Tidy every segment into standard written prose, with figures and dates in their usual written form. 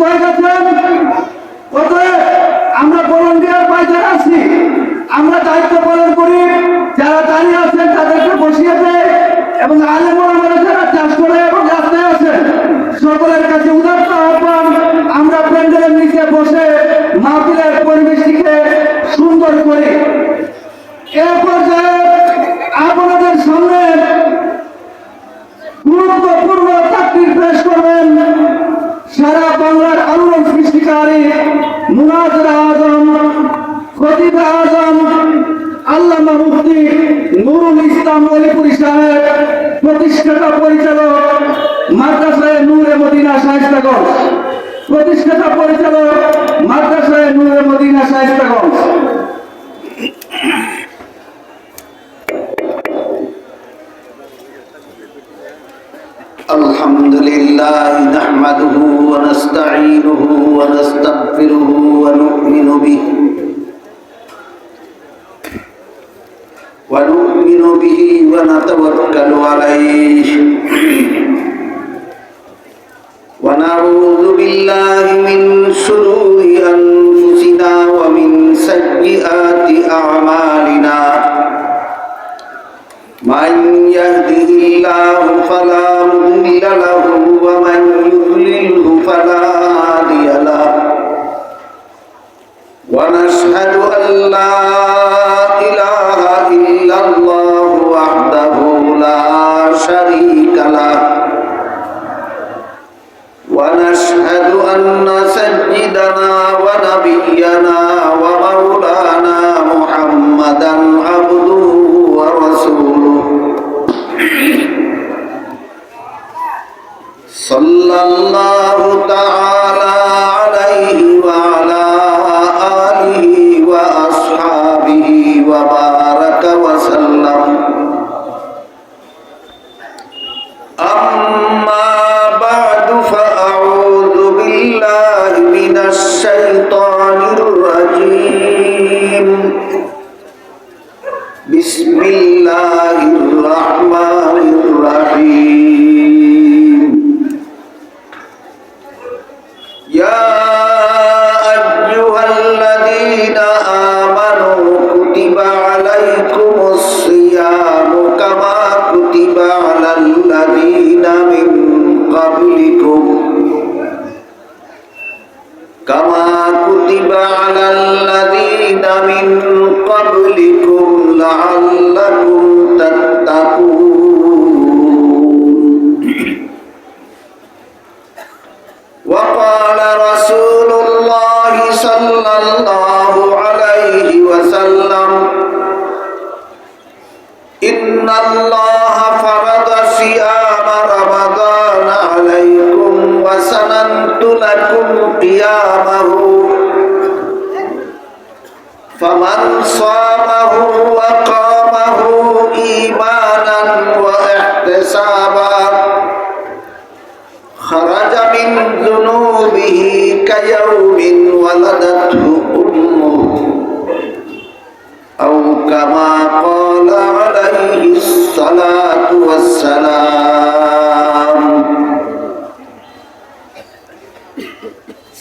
হয়ে গেছেন। অতএব আমরা ভলান্টিয়ার পাইতে আছি, আমরা দায়িত্ব পালন করি, যারা দাঁড়িয়ে আছেন তাদেরকে বসিয়ে দেয় এবং আলেম ওলামারা যারা চাষ করে এবং রাস্তায় আছেন সকলের কাছে উদাত্ত আহ্বান, আমরা প্যান্ডেলের নিচে বসে মাহফিলের পরিবেশটিকে সুন্দর করি। এ পর্যায়ে আপনাদের সামনে গুরুত্বপূর্ণ তাকরীর পেশ করবেন সারা বাংলার আলোড়ন সৃষ্টিকারী মুনাজির আজম, খতিব আজম আল্লামা মুফতি নুরুল ইসলাম ওলিপুরি সাহেব, প্রতিষ্ঠাতা পরিচালক মাদ্রাসায়ে নূরে মদিনা শায়েস্তাগঞ্জ, প্রতিষ্ঠাতা পরিচালক মাদ্রাসায়ে নূরে মদিনা শায়েস্তাগঞ্জ। আলহামদুলিল্লাহ নাহমাদুহু ওয়া নাস্তাঈনুহু ওয়া নাস্তাগফিরুহু ওয়া নু'মিনু বিহি ওয়া নাতাওয়াক্কালু আলাইহি ওয়া নাউযু বিল্লাহি মিন শুরুরি আনফুসিনা ওয়া মিন সাইয়্যাতি আ'মালিনা। من يهده الله فلا مضل له ومن يضلله فلا هادي له ونشهد أن لا إله إلا الله وحده لا شريك له ونشهد أن سيدنا ونبينا ومولانا محمدا عبده ورسوله صلى الله تعالى عليه وعلى آله وأصحابه وبارك وسلم. أما بعد فأعوذ بالله من الشيطان الرجيم. بسم الله الرحمن الرحيم. يا أيها الذين آمنوا كتب عليكم الصيام كما كتب على الذين من قبلكم لعلكم تتقون. وقال رسول الله صلى الله عليه وسلم إن الله فرض صيام رمضان عليكم وسننت لكم قيامه فمن صامه وقامه إيمانا واحتسابا خرج من ذنوبه كيوم ولدته أمه أو كما قال عليه الصلاة والسلام.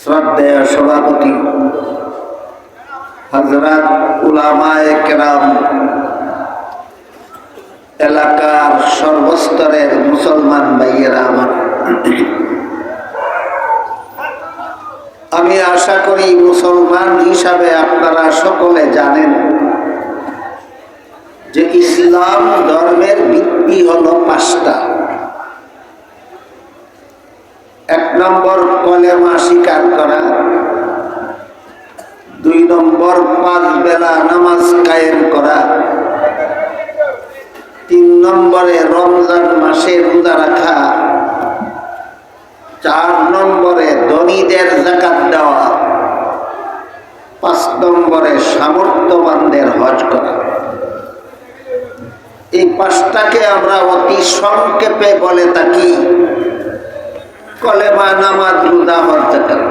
শ্রদ্ধেয় সভাপতি, হযরত উলামায়ে কেরাম, এলাকার সর্বস্তরের মুসলমান ভাইয়েরা আমার, আমি আশা করি মুসলমান হিসাবে আপনারা সকলে জানেন যে ইসলাম ধর্মের ভিত্তি হলো 5টা। 1 নম্বর কলেমা স্বীকার করা, 2 নম্বর 5 বেলা নামাজ কায়েম করা, 3 নম্বরে রমজান মাসে রোজা রাখা, 4 নম্বরে ধনীদের যাকাত দেওয়া, 5 নম্বরে সামর্থ্যবানদের হজ করা। এই 5টাকে আমরা অতি সংক্ষেপে বলে থাকি কলেমা, নামাজ, রোজা, হজ, যাকাত।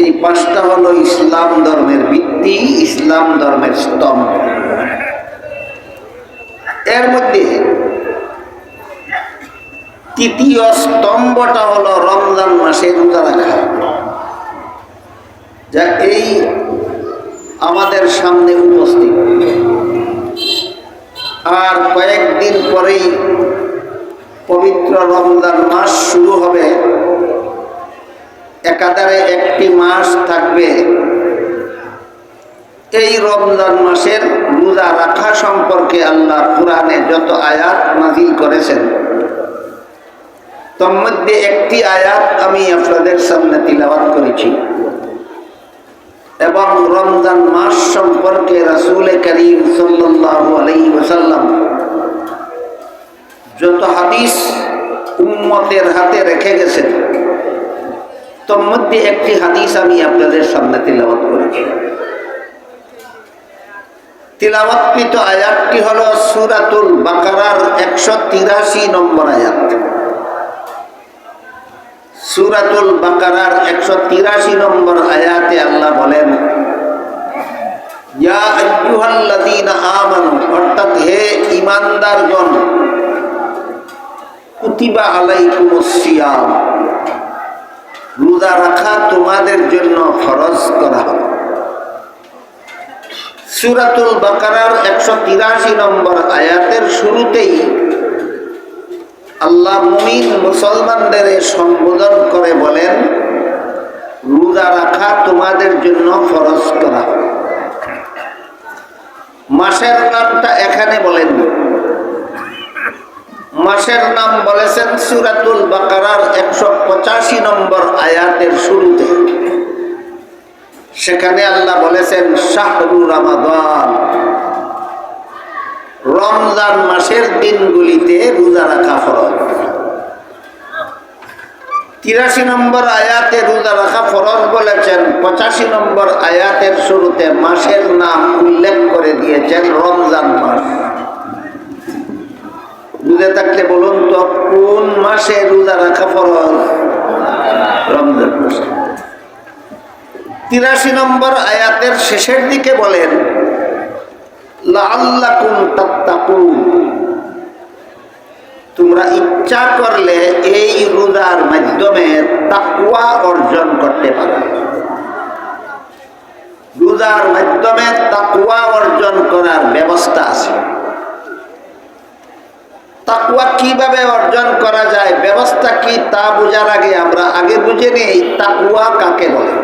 এই 5টা হলো ইসলাম ধর্মের ভিত্তি, ইসলাম ধর্মের স্তম্ভ। এর মধ্যে তৃতীয় স্তম্ভটা হলো রমজান মাস মাসে রোজা রাখা, যা এই আমাদের সামনে উপস্থিত। আর কয়েকদিন পরেই পবিত্র রমজান মাস শুরু হবে। একাধারে একটি মাস থাকবে। এই রমজান মাসের রোজা রাখা সম্পর্কে আল্লাহ কুরআনে যত আয়াত নাযিল করেছেন, তার মধ্যে একটি আয়াত আমি আপনাদের সামনে তিলাওয়াত করেছি এবং রমজান মাস সম্পর্কে রাসূল করিম সাল্লাল্লাহু আলাইহি ওয়াসাল্লাম যত হাদিস উম্মতের হাতে রেখে গেছেন, তার মধ্যে একটি হাদিস আমি আপনাদের সামনে তিলাওয়াত করেছি। তিলাওয়াতকৃত আয়াতটি হলো সূরাতুল বাকারার 183 নম্বর আয়াত। সূরাতুল বাকারার 183 নম্বর আয়াতে আল্লাহ বলেন, ইয়া আইয়ুহাল্লাযীনা আমানু, অর্থাৎ হে ঈমানদারগণ, কুতিবা আলাইকুমুস সিয়াম, রোজা রাখা তোমাদের জন্য ফরজ করা হলো। সূরাতুল বাকারার 183 নম্বর আয়াতের শুরুতেই আল্লাহ মুমিন মুসলমানদের সম্বোধন করে বলেন, রোজা রাখা তোমাদের জন্য ফরজ করা হলো। মাসের নামটা এখানে বলেন, মাসের নাম বলেছেন সূরাতুল বাকারার 185 নম্বর আয়াতের শুরুতে। সেখানে আল্লাহ বলেছেন শাহরু রমাদান, রমজান মাসের দিনগুলিতে রোজা রাখা ফরজ। 83 নম্বর আয়াতে রোজা রাখা ফরজ বলেছেন, 85 নম্বর আয়াতের শুরুতে মাসের নাম উল্লেখ করে দিয়েছেন রমজান মাস। বুঝে থাকলে বলুন তো, কোন মাসে রোজা রাখা ফরজ? রমজান মাসে। 83 নম্বর আয়াতের শেষের দিকে বলেন, লাআল্লাকুম তাত্তাকুন, তোমরা ইচ্ছা করলে এই রোজার মাধ্যমে তাকওয়া অর্জন করতে পারো। রোজার মাধ্যমে তাকওয়া অর্জন করার ব্যবস্থা আছে। তাকওয়া কিভাবে অর্জন করা যায়, ব্যবস্থা কি, তা বোঝার আগে আমরা বুঝে নেই তাকওয়া কাকে বলে।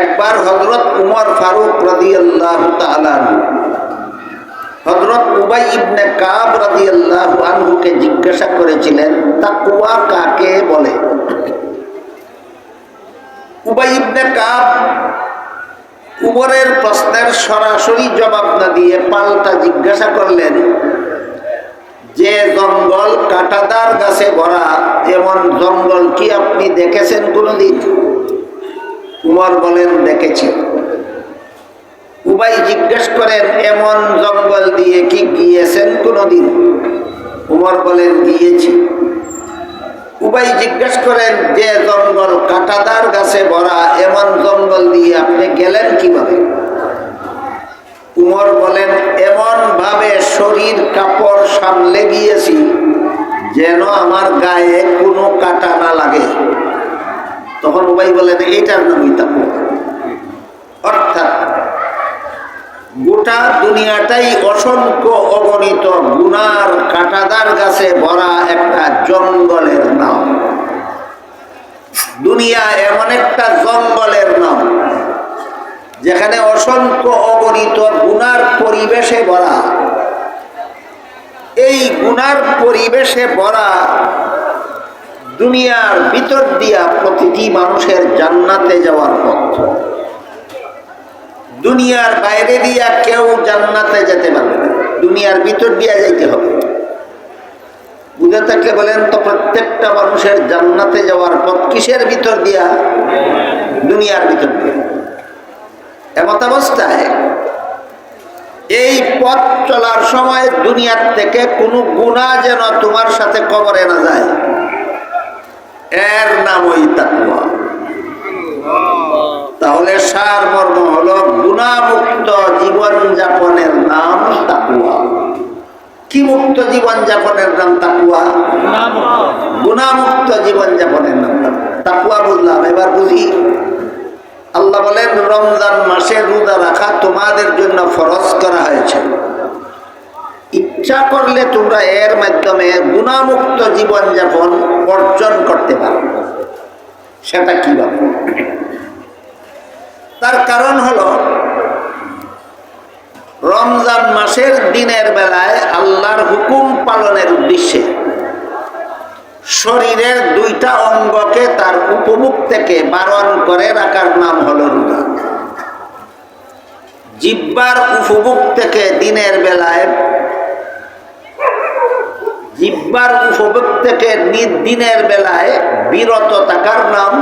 একবার হযরত উমর ফারুক রাদিয়াল্লাহু তাআলা আনহু হযরত উবাই ইবনে কাব রাদিয়াল্লাহু আনহুকে জিজ্ঞাসা করেছিলেন, তাকওয়া কাকে বলে? উবাই ইবনে কাব উমরের প্রশ্নের সরাসরি জবাব না দিয়ে পাল্টা জিজ্ঞাসা করলেন, যে জঙ্গল কাঁটাদার গাছে ভরা, এমন জঙ্গল কি আপনি দেখেছেন কোনদিন? উমর বলেন, দেখেছি। উবাই জিজ্ঞেস করেন, এমন জঙ্গল দিয়ে কি গিয়েছেন কোনদিন? উমর বলেন, গিয়েছি। উবাই জিজ্ঞেস করেন, যে জঙ্গল কাঁটাদার গাছে ভরা, এমন জঙ্গল দিয়ে আপনি গেলেন কিভাবে? উমর বলেন, এমন ভাবে শরীর কাপড় সামলে গিয়েছি যেন আমার গায়ে কোনো কাঁটা না লাগে। তখন উবাই বলেন, এইটার নামই তাকওয়া। অর্থাৎ গোটা দুনিয়াটাই অসংখ্য অগণিত গুনার কাঁটাদার গাছে ভরা একটা জঙ্গলের নাম। দুনিয়া এমন একটা জঙ্গলের নাম যেখানে অসংখ্য অগণিত গুনার পরিবেশে ভরা। এই গুনার পরিবেশে ভরা দুনিয়ার ভিতর দিয়া প্রতিটি মানুষের জান্নাতে যাওয়ার পথ। দুনিয়ার বাইরে দিয়া কেউ জান্নাতে যেতে পারবে না, দুনিয়ার ভিতর দিয়া যাইতে হবে। বুঝে থাকলে বলেন তো, প্রত্যেকটা মানুষের জান্নাতে যাওয়ার পথ কিসের ভিতর দিয়া? দুনিয়ার ভিতর দিয়া। এমত অবস্থায় এই পথ চলার সময় দুনিয়ার থেকে কোনো গুনাহ যেন তোমার সাথে কবরে না যায়, এর নামই তাকওয়া। তাহলে সারমর্ম হলো, গুনাহমুক্ত জীবন যাপনের নাম তাকওয়া। কি মুক্ত জীবন যাপনের নাম তাকুয়া? গুনাহমুক্ত জীবন যাপনের নাম তাকুয়া। বুঝলাম, এবার বুঝি। আল্লাহ বলেন রমজান মাসে রোজা রাখা তোমাদের জন্য ফরজ করা হয়েছে। ইচ্ছা করলে তোমরা এর মাধ্যমে গুনাহমুক্ত জীবন যাপন অর্জন করতে পারো। সেটা কিভাবে? তার কারণ হলো রমজান মাসের দিনের বেলায় আল্লাহর হুকুম পালনের উদ্দেশ্যে শরীরের দুইটা অঙ্গকে তার উপভোগ থেকে বারণ করে রাখার নাম হলো রোজা। জিহ্বার উপভোগ থেকে দিনের বেলায় দিনের বেলায় বিরত থাকার নাম,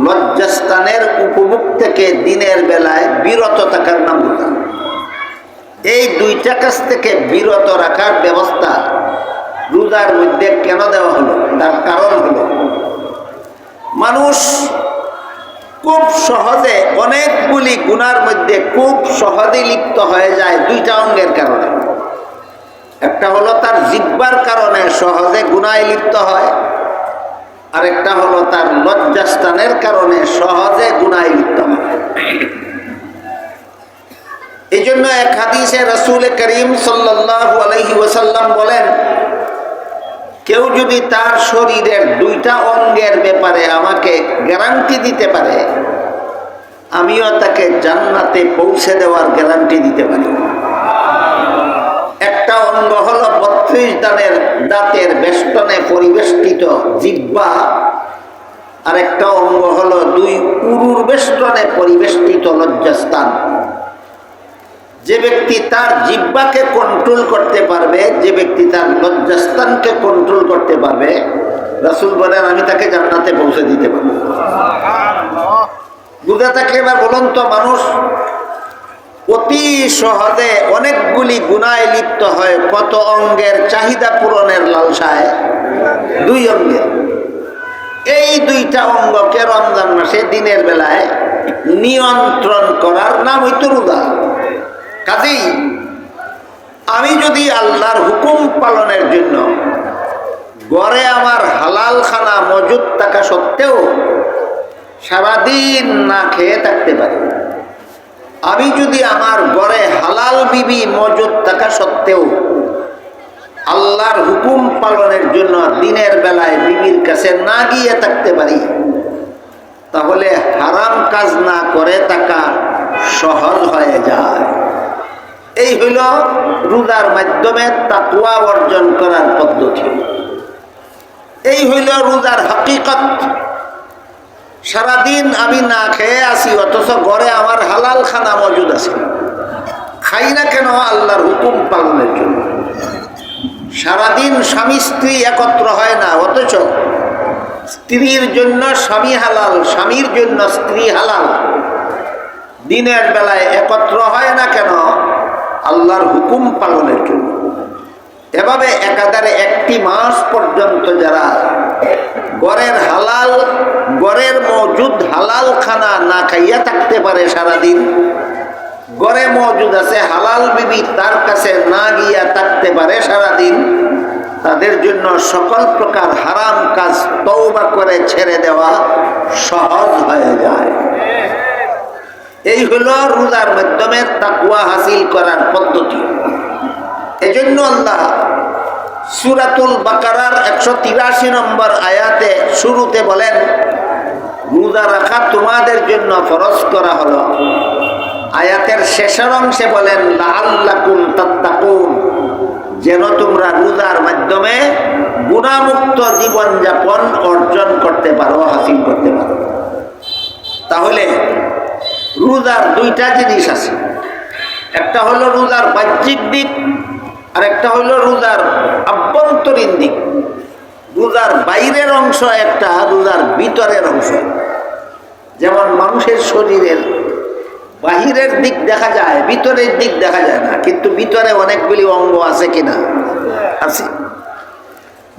লজ্জাস্থানের উপভোগ থেকে দিনের বেলায় বিরত থাকার নাম রোজা। এই দুইটা কাছ থেকে বিরত রাখার ব্যবস্থা রোজার মধ্যে কেন দেওয়া হলো? তার কারণ হলো মানুষ খুব সহজে অনেকগুলি গুনার মধ্যে খুব সহজে লিপ্ত হয়ে যায় দুইটা অঙ্গের কারণে। একটা হলো তার জিহ্বার কারণে সহজে গুনায় লিপ্ত হয়, আর একটা হলো তার লজ্জাস্থানের কারণে সহজে গুনায় লিপ্ত হয়। এই জন্য এক হাদিসে রাসূল করিম সাল্লাল্লাহু আলাইহি ওয়াসাল্লাম বলেন, কেউ যদি তার শরীরের দুইটা অঙ্গের ব্যাপারে আমাকে গ্যারান্টি দিতে পারে, আমিও তাকে জান্নাতে পৌঁছে দেওয়ার গ্যারান্টি দিতে পারি। একটা অঙ্গ হলো 32 দাঁতের বেষ্টনে পরিবেষ্টিত জিহ্বা, আর একটা অঙ্গ হলো 2 উরুর বেষ্টনে পরিবেষ্টিত লজ্জাস্থান। যে ব্যক্তি তার জিহ্বাকে কন্ট্রোল করতে পারবে, যে ব্যক্তি তার লজ্জাস্থানকে কন্ট্রোল করতে পারবে, রাসূল বলেন আমি তাকে জান্নাতে পৌঁছে দিতে পারবো। বুঝে থাকলে এবার বলুন তো, মানুষ অতি সহজে অনেকগুলি গুনায় লিপ্ত হয় কত অঙ্গের চাহিদা পূরণের লালসায়? 2 অঙ্গের। এই দুইটা অঙ্গকে রমজান মাসে দিনের বেলায় নিয়ন্ত্রণ করার নাম হইতো রোজা। কাজেই আমি যদি আল্লাহর হুকুম পালনের জন্য ঘরে আমার হালাল খানা মজুদ থাকা সত্ত্বেও সারাদিন না খেয়ে থাকতে পারি, আমি যদি আমার ঘরে হালাল বিবি মজুদ থাকা সত্ত্বেও আল্লাহর হুকুম পালনের জন্য দিনের বেলায় বিবির কাছে না গিয়ে থাকতে পারি, তাহলে হারাম কাজ না করে থাকা সহজ হয়ে যায়। এই হইল রোজার মাধ্যমে তাকওয়া অর্জন করার পদ্ধতি। এই হইল রোজার হাকিকত। সারাদিন আমি না খেয়ে আসি, অথচ ঘরে আমার হালাল খানা মজুদ আছে। খাই না কেন? আল্লাহর হুকুম পালনের জন্য। সারাদিন স্বামী স্ত্রী একত্র হয় না, অথচ স্ত্রীর জন্য স্বামী হালাল, স্বামীর জন্য স্ত্রী হালাল। দিনের বেলায় একত্র হয় না কেন? আল্লাহর হুকুম পালনের জন্য। এভাবে একাধারে 1 মাস পর্যন্ত যারা ঘরের মজুদ হালাল খানা না খাইয়া থাকতে পারে, সারাদিন ঘরে মজুদ আছে হালাল বিবি, তার কাছে না গিয়া থাকতে পারে সারাদিন, তাদের জন্য সকল প্রকার হারাম কাজ তওবা করে ছেড়ে দেওয়া সহজ হয়ে যায়। এই হলো রোজার মাধ্যমে তাকওয়া হাসিল করার পদ্ধতি। এজন্য আল্লাহ সূরাতুল বাকারার 183 নম্বর আয়াতে শুরুতে বলেন, রোজা রাখা তোমাদের জন্য ফরজ করা হলো। আয়াতের শেষের অংশে বলেন লাআল্লাকুম তাত্তাকুন, যেন তোমরা রোজার মাধ্যমে গুনাহমুক্ত জীবনযাপন অর্জন করতে পারো, হাসিল করতে পারো। তাহলে রোজার 2টা জিনিস আছে। একটা হলো রোজার বাহ্যিক দিক, আর একটা হলো রোজার আভ্যন্তরীণ দিক। রোজার বাইরের অংশ একটা, রোজার ভিতরের অংশ। যেমন মানুষের শরীরের বাহিরের দিক দেখা যায়, ভিতরের দিক দেখা যায় না, কিন্তু ভিতরে অনেকগুলি অঙ্গ আছে কিনা? আছে।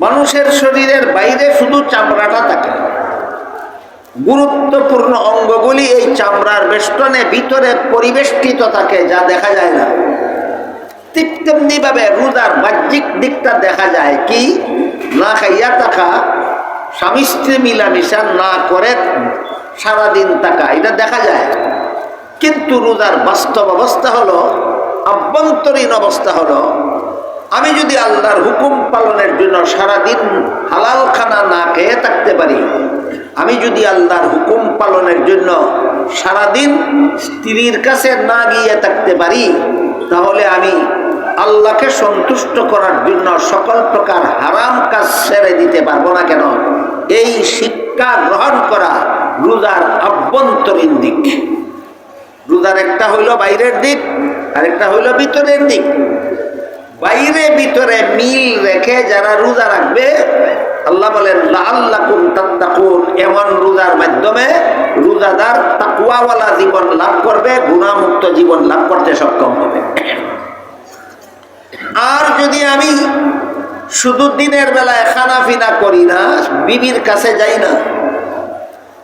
মানুষের শরীরের বাইরে শুধু চামড়াটা থাকে, গুরুত্বপূর্ণ অঙ্গগুলি এই চামড়ার বেষ্টনে ভিতরে পরিবেষ্টিত থাকে, যা দেখা যায় না। ঠিক তেমনি ভাবে রোজার বাহ্যিক দিকটা দেখা যায় কি, না খাইয়া থাকা, স্বামী স্ত্রী মিলামিশা না করে সারাদিন থাকা, এটা দেখা যায়। কিন্তু রোজার বাস্তব অবস্থা হলো, আভ্যন্তরীণ অবস্থা হলো, আমি যদি আল্লাহর হুকুম পালনের জন্য সারাদিন হালাল খানা না খেয়ে থাকতে পারি, আমি যদি আল্লাহর হুকুম পালনের জন্য সারাদিন স্ত্রীর কাছে না গিয়ে থাকতে পারি, তাহলে আমি আল্লাহকে সন্তুষ্ট করার জন্য সকল প্রকার হারাম কাজ ছেড়ে দিতে পারবো না কেন? এই শিক্ষা গ্রহণ করা রোজার আভ্যন্তরীণ দিক। রোজার একটা হইল বাইরের দিক, আর একটা হইল ভিতরের দিক। বাইরে ভিতরে মিল রেখে যারা রোজা রাখবে, আল্লাহ বলেন লাআল্লাকুম তাত্তাকুন, এমন রোজার মাধ্যমে রোজাদার তাকওয়াওয়ালা জীবন লাভ করবে, গুনাহমুক্ত জীবন লাভ করতে সক্ষম হবে। আর যদি আমি শুধু দিনের বেলায় খানাফিনা করি না, বিবির কাছে যাই না,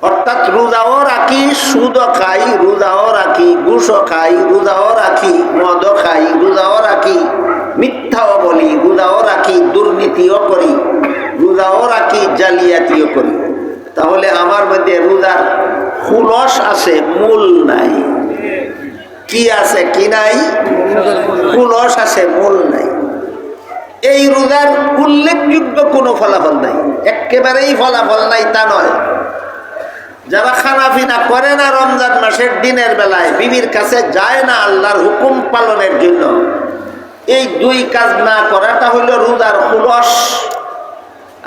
অর্থাৎ রোজাও রাখি, সুদও খাই, রোজাও রাখি, ঘুষও খাই, রোজাও রাখি, মদও খাই, রোজাও রাখি, মিথ্যাও বলি, রোজাও রাখি, দুর্নীতিও করি, রোজাও রাখি, জালিয়াতিও করি, তাহলে আমার মধ্যে রোজার খুলস আছে, মূল নাই। কি আছে? কি নাই? খুলস আছে, মূল নাই। এই রোজার উল্লেখযোগ্য কোনো ফলাফল নাই, একেবারেই ফলাফল নাই তা নয়। যারা খানাফিনা করে না রমজান মাসের দিনের বেলায়, বিবির কাছে যায় না আল্লাহর হুকুম পালনের জন্য, এই দুই কাজ না করাটা হইল রোজার খুলস।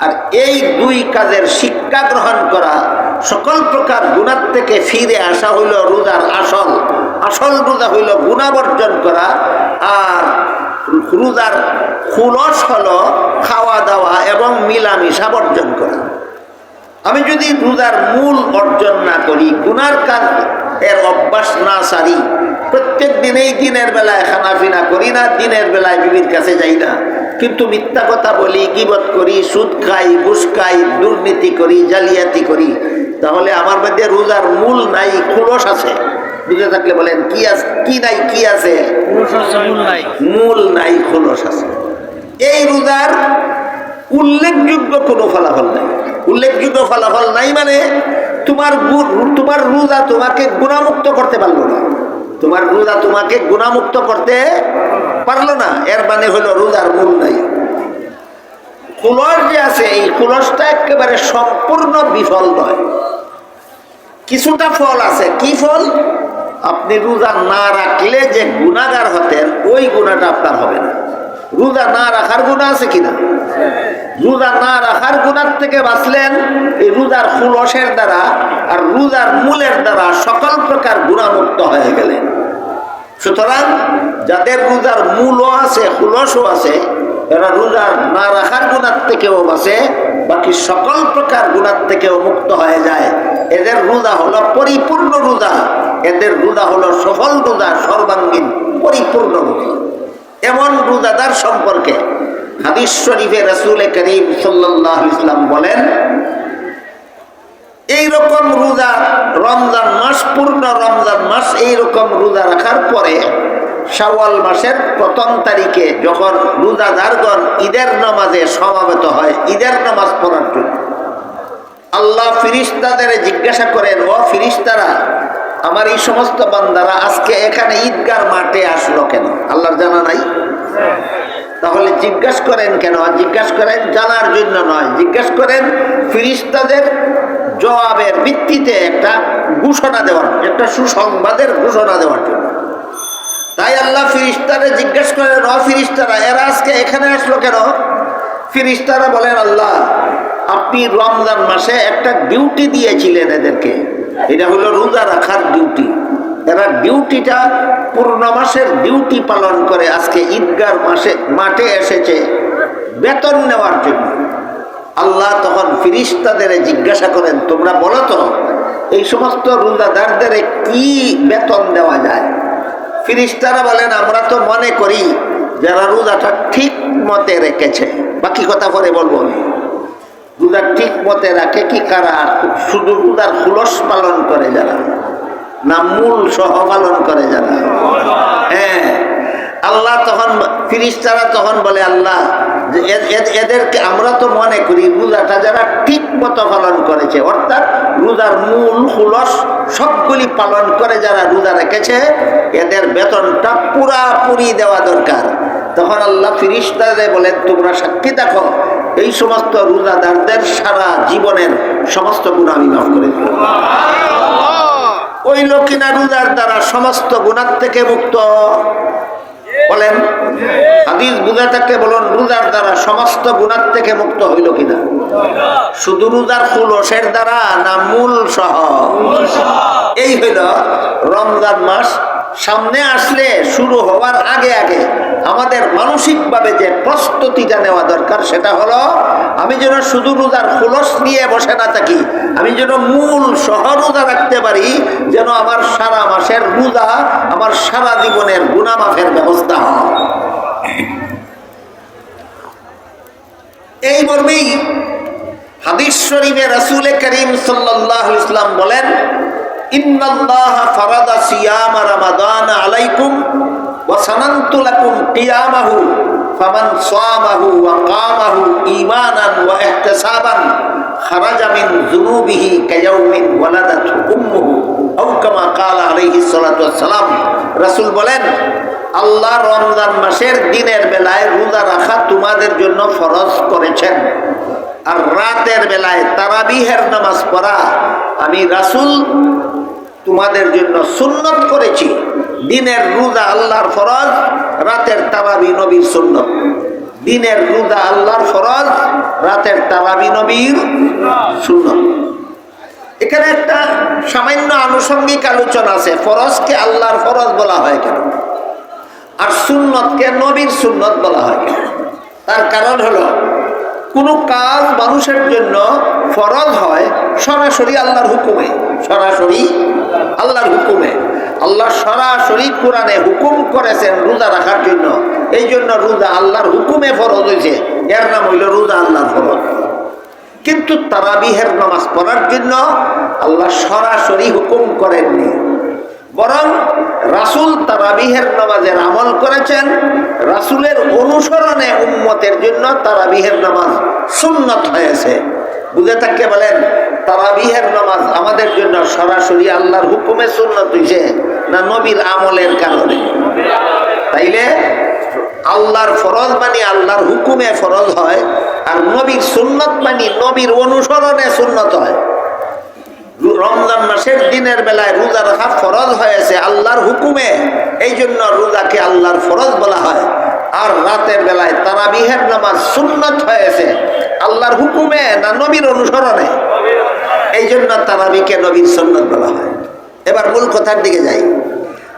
আর এই দুই কাজের শিক্ষা গ্রহণ করা, সকল প্রকার গুনাহ থেকে ফিরে আসা হইল রোজার আসল। আসল রোজা হইল গুনাহ বর্জন করা, আর রোজার খুলস হলো খাওয়া দাওয়া এবং মিলামিশা বর্জন করা। আমি যদি রোজার মূল অর্জন না করি, গুনার কাজ এর অভ্যাস না সারি, প্রত্যেক দিনেই দিনের বেলায় খানাফিনা করি না, দিনের বেলায় বিবির কাছে যাই না, কিন্তু মিথ্যা কথা বলি, গীবত করি, সুদ খাই, ঘুষ খাই, দুর্নীতি করি, জালিয়াতি করি, তাহলে আমার মধ্যে রোজার মূল নাই, খুলস আছে। বুঝে থাকলে বলেন কি আছে? কি নাই? কি আছে? মূল নাই, খুলস আছে। এই রোজার উল্লেখযোগ্য কোনো ফলাফল নাই। উল্লেখযোগ্য ফলাফল নাই মানে তোমার রোজা তোমাকে গুনাহমুক্ত করতে পারলো না, তোমার রোজা তোমাকে গুনাহমুক্ত করতে পারলো না, এর মানে হলো রোজার মূল নাই। খুলস যে আছে, এই খুলসটা একেবারে সম্পূর্ণ বিফল নয়, কিছুটা ফল আছে। কি ফল? আপনি রোজা না রাখলে যে গুনাহগার হতেন, ওই গুনাহটা আপনার হবে না। রোজা না রাখার গুনাহ আছে কিনা? রোজা না রাখার গুনাহ থেকে বাঁচলেন এই রোজার খুলসের দ্বারা, আর রোজার মূলের দ্বারা সকল প্রকার গুনাহমুক্ত হয়ে গেলেন। সুতরাং যাদের রোজার মূলও আছে, খুলসও আছে, এরা রোজার না রাখার গুনাহ থেকেও বাঁচে, বাকি সকল প্রকার গুনাহ থেকেও মুক্ত হয়ে যায়। এদের রোজা হলো পরিপূর্ণ রোজা, এদের রোজা হলো সফল রোজা, সর্বাঙ্গীন পরিপূর্ণ রোজা। এমন রোজাদার সম্পর্কে হাদিস শরীফে রাসূল করিম সাল্লাল্লাহু আলাইহি ওয়াসাল্লাম বলেন, এইরকম রোজা রমজান মাস, পূর্ণ রমজান মাস এইরকম রোজা রাখার পরে শাওয়াল মাসের প্রথম তারিখে যখন রোজাদারগণ ঈদের নামাজে সমবেত হয়, ঈদের নামাজ পড়ার জন্য, আল্লাহ ফিরিস্তাদের জিজ্ঞাসা করেন, ও ফিরিস্তারা, আমার এই সমস্ত বান্দারা আজকে এখানে ঈদগার মাঠে আসলো কেন? আল্লাহর জানা নাই? তাহলে জিজ্ঞাসা করেন কেন? জিজ্ঞাসা করেন জানার জন্য নয়, জিজ্ঞাসা করেন ফিরিস্তাদের জবাবের ভিত্তিতে একটা ঘোষণা দেওয়ার, একটা সুসংবাদের ঘোষণা দেওয়ার জন্য। তাই আল্লাহ ফিরিস্তারা জিজ্ঞাসা করেন, ও ফিরিস্তারা, এরা আজকে এখানে আসলো কেন? ফিরিস্তারা বলেন, আল্লাহ আপনি রমজান মাসে একটা ডিউটি দিয়েছিলেন এদেরকে, এটা হলো রোজা রাখার ডিউটি। এরা ডিউটিটা পূর্ণ মাসের ডিউটি পালন করে আজকে ঈদগার মাঠে এসেছে বেতন নেওয়ার জন্য। আল্লাহ তখন ফিরিস্তাদের জিজ্ঞাসা করেন, তোমরা বলো তো এই সমস্ত রোজাদারদের কি বেতন দেওয়া যায়? ফিরিস্তারা বলেন, আমরা তো মনে করি যারা রোজাটা ঠিক মতে রেখেছে, বাকি কথা পরে বলবো। রোজা ঠিক মতে রাখে কি কারা? শুধু রোজার খুলস পালন করে যারা, না মূল সহ পালন করে যারা? হ্যাঁ, আল্লাহ তখন ফিরিস্তারা তখন বলে আল্লাহ যে এদেরকে আমরা তো মনে করি রোজাটা যারা ঠিক মতো পালন করেছে, অর্থাৎ রোজার মূল খুলস সবগুলি পালন করে যারা রোজা রেখেছে, এদের বেতনটা পুরাপুরি দেওয়া দরকার। তখন আল্লাহ ফিরিস্তাদের বলে তোমরা সাক্ষী দেখো এই সমস্ত রোজাদারদের সারা জীবনের সমস্ত গুনাহ আমি মাফ করে দেব। ওই লোকিনা রোজার দ্বারা সমস্ত গুনাহ থেকে মুক্ত। বলেন হাদিস বুঝে থাকলে বলুন, রোজার দ্বারা সমস্ত গুনাহ থেকে মুক্ত হইল কিনা? শুধু রোজার খুলসের দ্বারা না মূল সহ? এই হইল রমজান মাস সামনে আসলে শুরু হওয়ার আগে আগে আমাদের মানসিকভাবে যে প্রস্তুতিটা নেওয়া দরকার সেটা হলো আমি যেন শুধু রোজার খুলস নিয়ে বসে না থাকি, আমি যেন মূল সহ রোজা রাখতে পারি, যেন আমার সারা মাসের রোজা আমার সারা জীবনের গুনাহ মাফের ব্যবস্থা হয়। এই মর্মেই হাদিস শরীফে রাসূল করিম সাল্লাল্লাহু আলাইহি ওয়াসাল্লাম বলেন, ইন্নাল্লাহা ফারাদা সিয়াম রমাদান আলাইকুম ওয়া সানানতু লাকুম কিয়ামাহু ফামান সামাহু ওয়া কামাহু ঈমানান ওয়া ইহতিসাবান খারাজা মিন যুনুবিহি কায়াউমিন ওয়ালাদাতহু উম্মুহু আও কামা ক্বালা আলাইহিস সালাতু ওয়াস সালাম। রাসূল বলেন, আল্লাহ রমজান মাসের দিনের বেলায় রোজা রাখা তোমাদের জন্য ফরজ করেছেন, আর রাতের বেলায় তারাবিহের নামাজ পড়া আমি রাসূল তোমাদের জন্য সুন্নত করেছি। দিনের রোজা আল্লাহর ফরজ, রাতের তারাবি নবীর সুন্নত। দিনের রোজা আল্লাহর ফরজ, রাতের তারাবি নবীর সুন্নত। এখানে একটা সামান্য আনুষঙ্গিক আলোচনা আছে, ফরজকে আল্লাহর ফরজ বলা হয় কেন আর সুন্নতকে নবীর সুন্নত বলা হয় কেন? তার কারণ হলো কোনো কাজ মানুষের জন্য ফরজ হয় সরাসরি আল্লাহর হুকুমে, সরাসরি আল্লাহর হুকুমে। আল্লাহ সরাসরি কোরআনে হুকুম করেছেন রোজা রাখার জন্য, এই জন্য রোজা আল্লাহর হুকুমে ফরজ হয়েছে, এর নাম হইল রোজা আল্লাহর ফরজ। কিন্তু তারাবিহের নামাজ পড়ার জন্য আল্লাহ সরাসরি হুকুম করেননি, বরং রাসূল তারাবিহের নামাজের আমল করেছেন। রাসূলের অনুসরণে উম্মতের জন্য তারাবিহের নামাজ সুন্নত হয়েছে। বুঝে থাকলে বলেন, তারাবিহের নামাজ আমাদের জন্য সরাসরি আল্লাহর হুকুমে সুন্নত হয়েছে না নবীর আমলের কারণে? তাইলে আল্লাহর ফরজ মানে আল্লাহর হুকুমে ফরজ হয়, আর নবীর সুন্নত মানে নবীর অনুসরণে সুন্নত হয়। রমজান মাসের দিনের বেলায় রোজা রাখা ফরজ হয়েছে আল্লাহর হুকুমে, এই জন্য রোজাকে আল্লাহর ফরজ বলা হয়। আর রাতের বেলায় তারাবিহের নামাজ সুন্নত হয়েছে আল্লাহর হুকুমে না নবীর অনুসরণে, এই জন্য তারাবিকে নবীর সুন্নত বলা হয়। এবার মূল কথার দিকে যাই।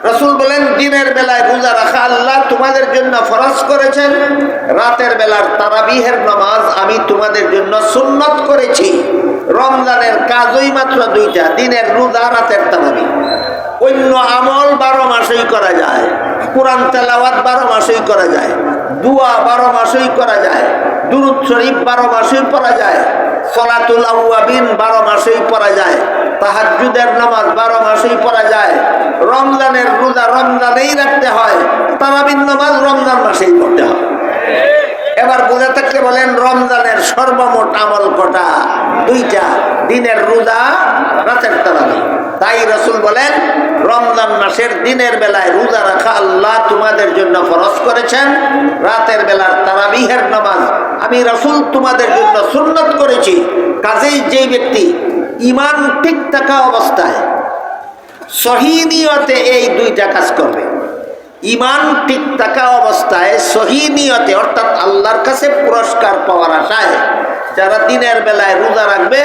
রাসূল বলেন, দিনের বেলায় রোজা রাখা আল্লাহ তোমাদের জন্য ফরজ করেছেন, রাতের বেলার তারাবিহের নামাজ আমি তোমাদের জন্য সুন্নত করেছি। রমজানের কাজই মাত্র দুইটা, দিনের রোজা, রাতের তারাবি। অন্য আমল 12 মাসেই করা যায়, কোরআন তেলাওয়াত 12 মাসেই করা যায়, দুয়া 12 মাসেই করা যায়, দুরূদ শরীফ 12 মাসেই পড়া যায়, সলাতুল আওয়াবিন 12 মাসেই পড়া যায়, তাহাজ্জুদের নামাজ 12 মাসেই পড়া যায়। রমজানের রোজা রমজানেই রাখতে হয়, তারাবির নামাজ রমজান মাসেই পড়তে হয়। এবার বুঝে থাকলে বলেন, রমজানের সর্বমোট আমল কটা? দুইটা, দিনের রোজা, রাতের তারাবি। তাই রাসূল বলেন, রমজান মাসের দিনের বেলায় রোজা রাখা আল্লাহ তোমাদের জন্য ফরজ করেছেন, রাতের বেলার তারাবিহের নামাজ আমি রাসূল তোমাদের জন্য সুন্নত করেছি। কাজেই যে ব্যক্তি ঈমান ঠিক থাকা অবস্থায় সহিহ নিয়তে এই দুইটা কাজ করবে, ঈমান ঠিক থাকা অবস্থায় সহিহ নিয়তে অর্থাৎ আল্লাহর কাছে পুরস্কার পাওয়ার আশায় যারা দিনের বেলায় রোজা রাখবে,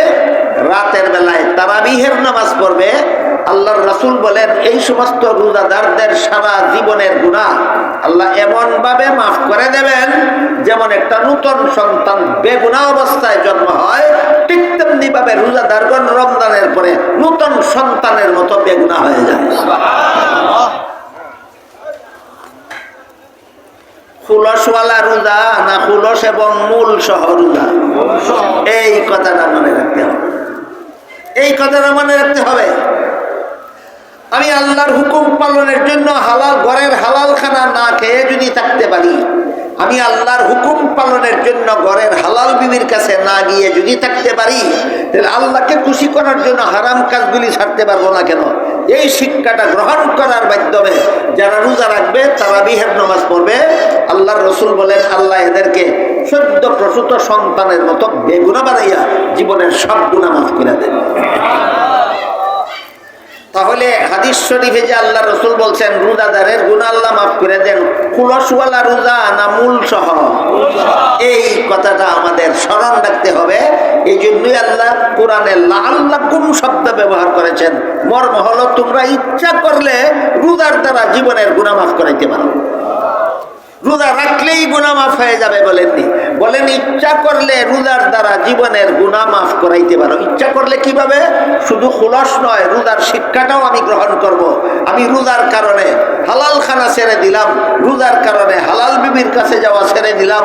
রাতের বেলায় তারাবিহের নামাজ পড়বে, আল্লাহর রাসূল বলেন এই সমস্ত রোজাদারদের সারা জীবনের গুনাহ আল্লাহ এমন ভাবে মাফ করে দেবেন যেমন একটা নূতন সন্তান বেগুনাহ অবস্থায় জন্ম হয়, ঠিক তেমনি ভাবে রোজাদারগণ রমজানের পরে নূতন সন্তানের মতো বেগুনাহ হয়ে যায়। খুলসওয়ালা রোজা না খুলস এবং মূল সহ রোজা? এই কথাটা মনে রাখতে হবে, এই কথাটা মনে রাখতে হবে। আমি আল্লাহর হুকুম পালনের জন্য হালাল ঘরের হালাল খানা না খেয়ে যদি থাকতে পারি, আমি আল্লাহর হুকুম পালনের জন্য ঘরের হালাল বিবির কাছে না গিয়ে যদি থাকতে পারি, তাহলে আল্লাহকে খুশি করার জন্য হারাম কাজগুলি ছাড়তে পারবো না কেন? এই শিক্ষাটা গ্রহণ করার মাধ্যমে যারা রোজা রাখবে, তারাবিহের নামাজ পড়বে, আল্লাহর রসুল বলেন আল্লাহ এদেরকে সদ্য প্রসূত সন্তানের মতো বেগুনা বানাইয়া জীবনের সব গুনাহ মাফ করে দেন। তাহলে হাদিস শরীফে যে আল্লাহ রসুল বলছেন রোজাদারের গুনাহ আল্লাহ মাফ করে দেন, খুলসওয়ালা রোজা না মূল সহ? এই কথাটা আমাদের স্মরণ রাখতে হবে। এই জন্যই আল্লাহ কোরআনে লাআল্লাকুম শব্দ ব্যবহার করেছেন। মর্ম হলো তোমরা ইচ্ছা করলে রোজার দ্বারা জীবনের গুনাহ মাফ করাইতে পারো। রোজা রাখলেই গুনাহ মাফ হয়ে যাবে বলেননি, বলেন ইচ্ছা করলে রোজার দ্বারা জীবনের গুনাহ মাফ করাইতে পারো। ইচ্ছা করলে কিভাবে? শুধু খুলস নয়, রোজার শিক্ষাটাও আমি গ্রহণ করব। আমি রোজার কারণে হালাল খানা ছেড়ে দিলাম, রোজার কারণে হালাল বিবির কাছে যাওয়া ছেড়ে দিলাম,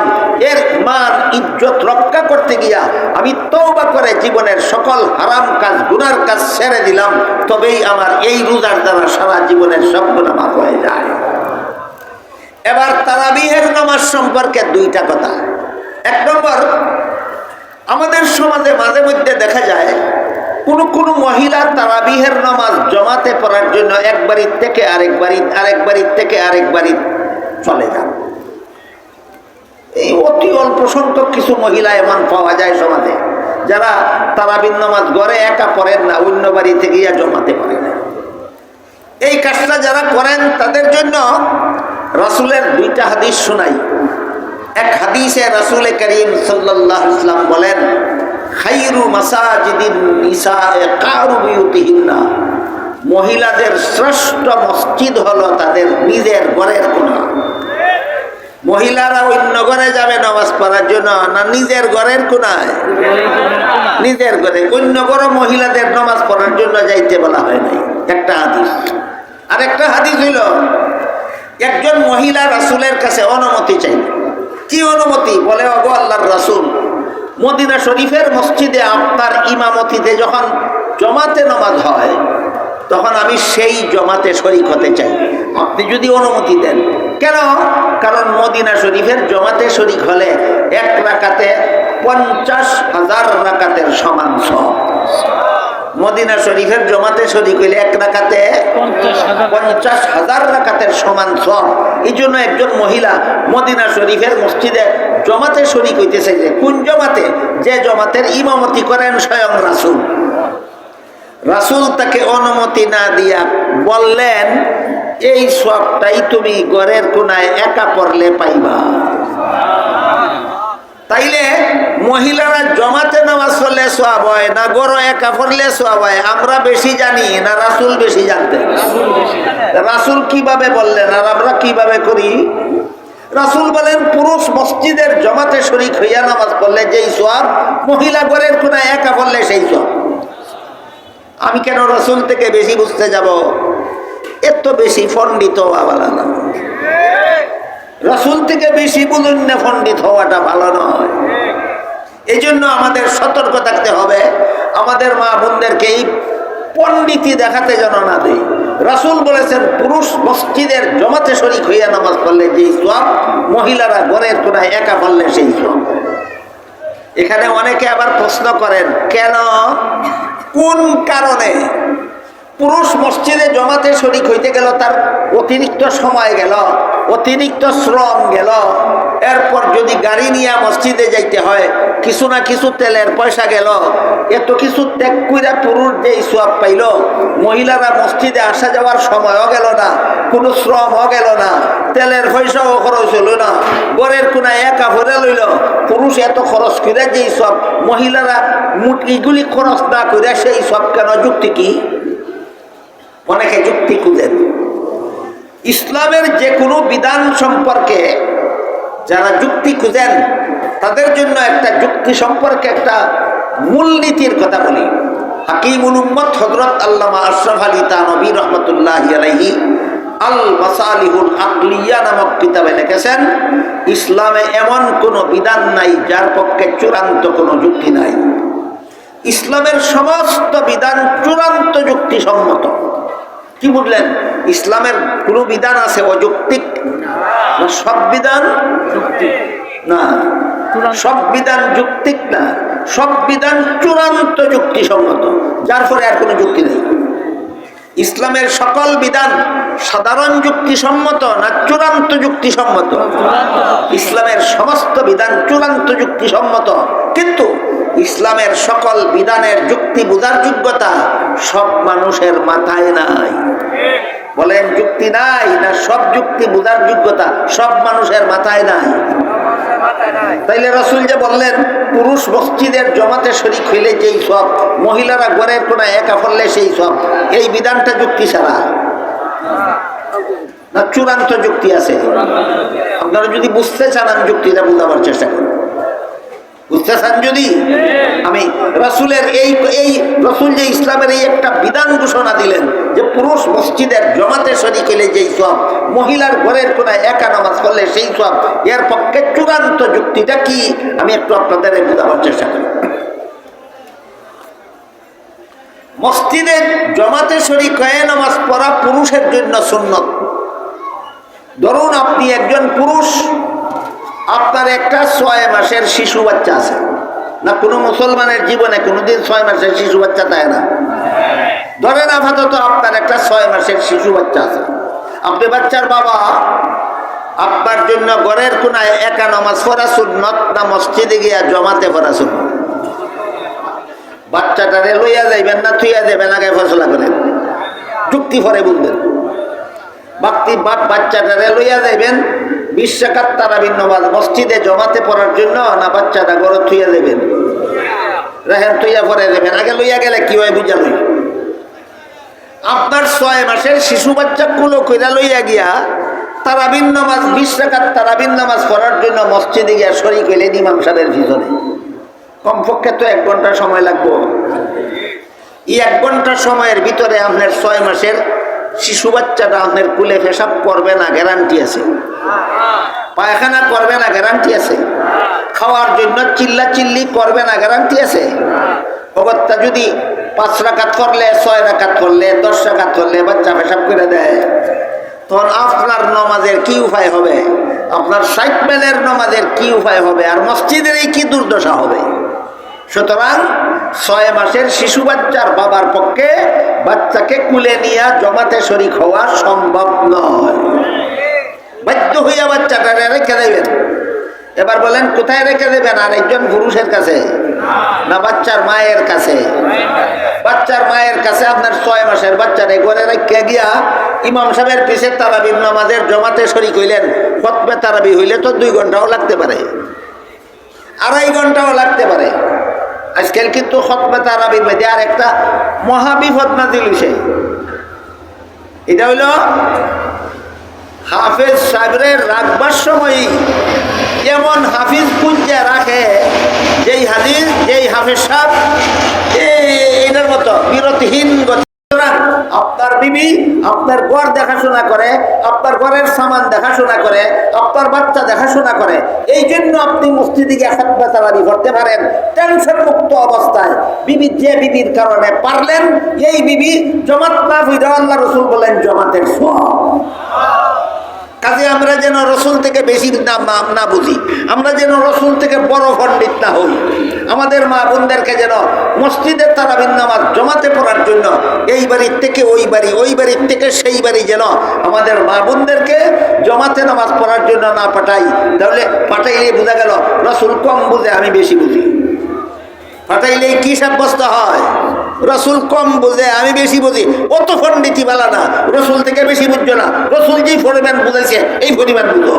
এর মান ইজ্জত রক্ষা করতে গিয়া আমি তওবা করে জীবনের সকল হারাম কাজ গুনার কাজ ছেড়ে দিলাম, তবেই আমার এই রোজার দ্বারা সারা জীবনের সব গুনাহ মাফ হয়ে যায়। এবার তারাবিহের নামাজ সম্পর্কে দুইটা কথা। এক নম্বর, আমাদের সমাজে মাঝে মধ্যে দেখা যায় কোন মহিলা তারাবিহের নামাজ জমাতে পড়ার জন্য এক বাড়ির থেকে আরেক বাড়ির থেকে আরেক বাড়ি চলে যান। এই অতি অল্প সংখ্যক কিছু মহিলা এমন পাওয়া যায় সমাজে, যারা তারাবির নামাজ ঘরে একা পড়েন না, অন্য বাড়ি থেকে জমাতে পারে না। এই কাজটা যারা করেন তাদের জন্য রাসূলের দুইটা হাদিস শোনাই। এক হাদিসে রাসূল করিম সাল্লাল্লাহু আলাইহি ওয়াসাল্লাম বলেন, খায়রু মাসাজিদিন নিসায়ে কারু বিউতিহিন্না, মহিলাদের শ্রেষ্ঠ মসজিদ হলো তাদের নিজের ঘরের কোণা। মহিলারা অন্য ঘরে যাবে নামাজ পড়ার জন্য না নিজের ঘরের কোণায়? নিজের ঘরে। অন্য ঘরে মহিলাদের নামাজ পড়ার জন্য যাইতে বলা হয় নাই, একটা হাদিস। আর একটা হাদিস হইল, একজন মহিলা রাসূলের কাছে অনুমতি চাইল। কি অনুমতি? বলে, ওগো আল্লাহর রাসূল, মদিনা শরীফের মসজিদে আপনার ইমামতিতে যখন জমাতে নামাজ হয় তখন আমি সেই জমাতে শরীক হতে চাই, আপনি যদি অনুমতি দেন। কেন? কারণ মদিনা শরীফের জমাতে শরীক হলে এক রাকাতে 50,000 রাকাতের সমান সব। মদিনা শরীফের জমাতে শরীক হইলে এক রাকাতে 50,000 রাকাতের সমান সব। এই জন্য একজন মহিলা মদিনা শরীফের মসজিদে জমাতে শরীক হইতে চাইছে। কোন জমাতে? যে জমাতের ইমামতি করেন স্বয়ং রাসূল। রাসূল তাকে অনুমতি না দিয়া বললেন, এই সবটাই তুমি ঘরের কোনায় একা পড়লে পাইবা। তাইলে মহিলারা জমাতে নামাজ পড়লে সওয়াব হয় না গরো একা পড়লে সওয়াব হয়? আমরা বেশি জানি না রাসূল বেশি জানতেন? রাসূল কিভাবে বললেন আর আমরা কিভাবে করি? রাসূল বলেন, পুরুষ মসজিদের জমাতে শরীক হইয়া নামাজ পড়লে যেই সওয়াব, মহিলা ঘরের কোনায় একা পড়লে সেই সওয়াব। আমি কেন রাসূল থেকে বেশি বুঝতে যাব? এত বেশি পণ্ডিত হওয়া না, রাসূল থেকে বেশি বুঝুন না, পণ্ডিত হওয়াটা ভালো নয়। এই জন্য আমাদের সতর্ক থাকতে হবে, আমাদের মা বোনদেরকে এই পণ্ডিতি দেখাতে যেন না দেয়। রাসূল বলেছেন, পুরুষ মসজিদের জমাতে শরীক হইয়া নামাজ পড়লে যেই সওয়াব, মহিলারা ঘরের কোনায় একা পড়লে সেই সওয়াব। এখানে অনেকে আবার প্রশ্ন করেন, কেন, কোন কারণে পুরুষ মসজিদে জমাতে শরীক হইতে গেল, তার অতিরিক্ত সময় গেল, অতিরিক্ত শ্রম গেল, এরপর যদি গাড়ি নিয়ে মসজিদে যাইতে হয় কিছু না কিছু তেলের পয়সা গেল, এত কিছু ত্যাগ কইরা পুরুষ যেই সওয়াব পাইল, মহিলারা মসজিদে আসা যাওয়ার সময়ও গেল না, কোনো শ্রমও গেল না, তেলের পয়সাও খরচ হইল না, ঘরের কোনায় একা ভরে লইল, পুরুষ এত খরচ করে যেই সব, মহিলারা এগুলি খরচ না করে সেই সব কেন? যুক্তি কি? অনেকে যুক্তি খুঁজেন। ইসলামের যে কোনো বিধান সম্পর্কে যারা যুক্তি খুঁজেন তাদের জন্য একটা যুক্তি সম্পর্কে একটা মূলনীতির কথা বলি। হাকিমুল উম্মত হযরত আল্লামা আশরাফ আলী থানভী রাহমাতুল্লাহি আলাইহি আল মাসালিহুল আকলিয়া নামক কিতাবে লিখেছেন, ইসলামে এমন কোনো বিধান নাই যার পক্ষে চূড়ান্ত কোনো যুক্তি নাই। ইসলামের সমস্ত বিধান চূড়ান্ত যুক্তিসম্মত। কি বুঝলেন? ইসলামের কোন বিধান আছে অযৌক্তিক না? সব বিধান না, সব বিধান যৌক্তিক না, সব বিধান চূড়ান্ত যুক্তিসম্মত, যার ফলে আর কোনো যুক্তি নেই। ইসলামের সকল বিধান সাধারণ যুক্তিসম্মত না চূড়ান্ত যুক্তিসম্মত? ইসলামের সমস্ত বিধান চূড়ান্ত যুক্তিসম্মত, কিন্তু ইসলামের সকল বিধানের যুক্তি বোঝার যোগ্যতা সব মানুষের মাথায় নাই। বলেন যুক্তি নাই না সব যুক্তি বোঝার যোগ্যতা সব মানুষের মাথায় নাই? তাইলে রাসূল যে বললেন পুরুষ মসজিদের জমাতে শরীক হইলে যেই সব, মহিলারা ঘরের কোণায় একা পড়লে সেই সব, এই বিধানটা যুক্তি ছাড়া না চূড়ান্ত যুক্তি আছে? আপনারা যদি বুঝতে চান আমি যুক্তিটা বুঝাবার চেষ্টা করব। বুঝতে চান যদি, আমি রাসূলের এই রাসূল যে ইসলামের এই একটা বিধান ঘোষণা দিলেন যে পুরুষ মসজিদের জমাতে শরীক হইলে যেই সব, মহিলার ঘরের কোণায় একা নামাজ পড়লে সেই সব, এর পক্ষে চূড়ান্ত যুক্তিটা কি আমি একটু আপনাদের বুঝাবার চেষ্টা করি। মসজিদে জমাতে শরীক হয়ে নামাজ পড়া পুরুষের জন্য সুন্নত। ধরুন আপনি একজন পুরুষ, আপনার একটা 6 মাসের শিশু বাচ্চা আছে না? কোনো মুসলমানের জীবনে কোনোদিন 6 মাসের শিশু বাচ্চা থাকে না। ধরেন আপাতত আপনার একটা 6 মাসের শিশু বাচ্চা আছে, আপনি বাচ্চার বাবা, আপনার জন্য ঘরের কোনায় একা নামাজ পড়া সুন্নত না মসজিদে গিয়া জমাতে পড়া সুন্নত? বাচ্চাটারে লইয়া যাইবেন না থুইয়া যাবেন আগে ফয়সালা করেন, যুক্তি পরে বুঝবেন। বাচ্চাটারে লইয়া যাইবেন 20 রাকাত তারাবির নামাজ মসজিদে জমাতে পড়ার জন্য না বাচ্চাটা ঘরে থুইয়া যাবেন? রাহেন থুইয়া পরে যাবেন, আগে লইয়া গেলে কি হয় বুঝা লই। আপনার 6 মাসের শিশু বাচ্চা কুলো কইরা লইয়া গিয়া তারাবির নামাজ 20 রাকাত তারাবির নামাজ পড়ার জন্য মসজিদে গিয়া শরীক হইলেন ইমাম সাহেবের পিছনে, কমপক্ষে তো 1 ঘন্টা সময় লাগবে। এই 1 ঘন্টা সময়ের ভিতরে আপনার 6 মাসের শিশু বাচ্চাটা আপনার কুলে পেশাব করবে না গ্যারান্টি আছে? পায়খানা করবে না গ্যারান্টি আছে? খাওয়ার জন্য চিল্লা চিল্লি করবে না গ্যারান্টি আছে? অগত্যা যদি 5 রাকাত করলে 6 রাকাত করলে 10 রাকাত করলে বাচ্চা পেশাব করে দেয়, তখন আপনার নমাজের কি উপায় হবে? আপনার 60 বেলের নমাজের কি উপায় হবে? আর মসজিদের এই কি দুর্দশা হবে? সুতরাং 6 মাসের শিশু বাচ্চার বাবার পক্ষে বাচ্চাকে কুলে নিয়ে জমাতে শরীক হওয়া সম্ভব নয়। বাধ্য হইয়া বাচ্চাটা রেখে দেবেন। এবার বলেন কোথায় রেখে দেবেন? আর একজন পুরুষের কাছে না বাচ্চার মায়ের কাছে? বাচ্চার মায়ের কাছে আপনার 6 মাসের বাচ্চারে ঘরে রেখে গিয়া ইমাম সাহেবের পিছে তারাবির নামাজের জমাতে শরীক হইলেন। খুতবা তারাবি হইলে তো 2 ঘন্টাও লাগতে পারে, 2.5 ঘন্টাও লাগতে পারে। আজকাল কিন্তু খুতবা তারাবির মধ্যে আর একটা মহাবিপদ নাজিল হইছে। এটা হইল হাফেজ সাহেবের রাখবার সময় এমন হাফিজ পুঞ্জা রাখে যেই হাদিস যেই হাফেজ সাহেব এটার মতো বিরতিহীন গতি। আপনার বিবি আপনার ঘর দেখাশোনা করে, আপনার ঘরের সামান দেখাশোনা করে, আপনার বাচ্চা দেখাশোনা করে, এই জন্য আপনি মসজিদে গিয়ে খুতবা তারাবি করতে পারেন টেনশন মুক্ত অবস্থায়। বিবি যে বিবির কারণে পারলেন, এই বিবি জমাত না হইলে আল্লাহ রাসূল বলেন জমাতের সওয়াব। কাজে আমরা যেন রসুল থেকে বেশি না বুঝি, আমরা যেন রসুল থেকে বড় পণ্ডিত না হই। আমাদের মা বোনদেরকে যেন মসজিদের তারাবির নামাজ জমাতে পড়ার জন্য এই বাড়ির থেকে ওই বাড়ি, ওই বাড়ির থেকে সেই বাড়ি যেন আমাদের মা বোনদেরকে জমাতে নামাজ পড়ার জন্য না পাঠাই। তাহলে পাঠাইলে বোঝা গেল রসুল কম বুঝে আমি বেশি বুঝি। পাঠাইলে কি সাব্যস্ত হয়? রসুল কম বুঝে আমি বেশি বুঝি। অত পণ্ডিতি বালা না, রসুল থেকে বেশি বুঝছো না। রসুল যেই পরিমাণ বুঝেছে এই পরিমাণ বুঝো।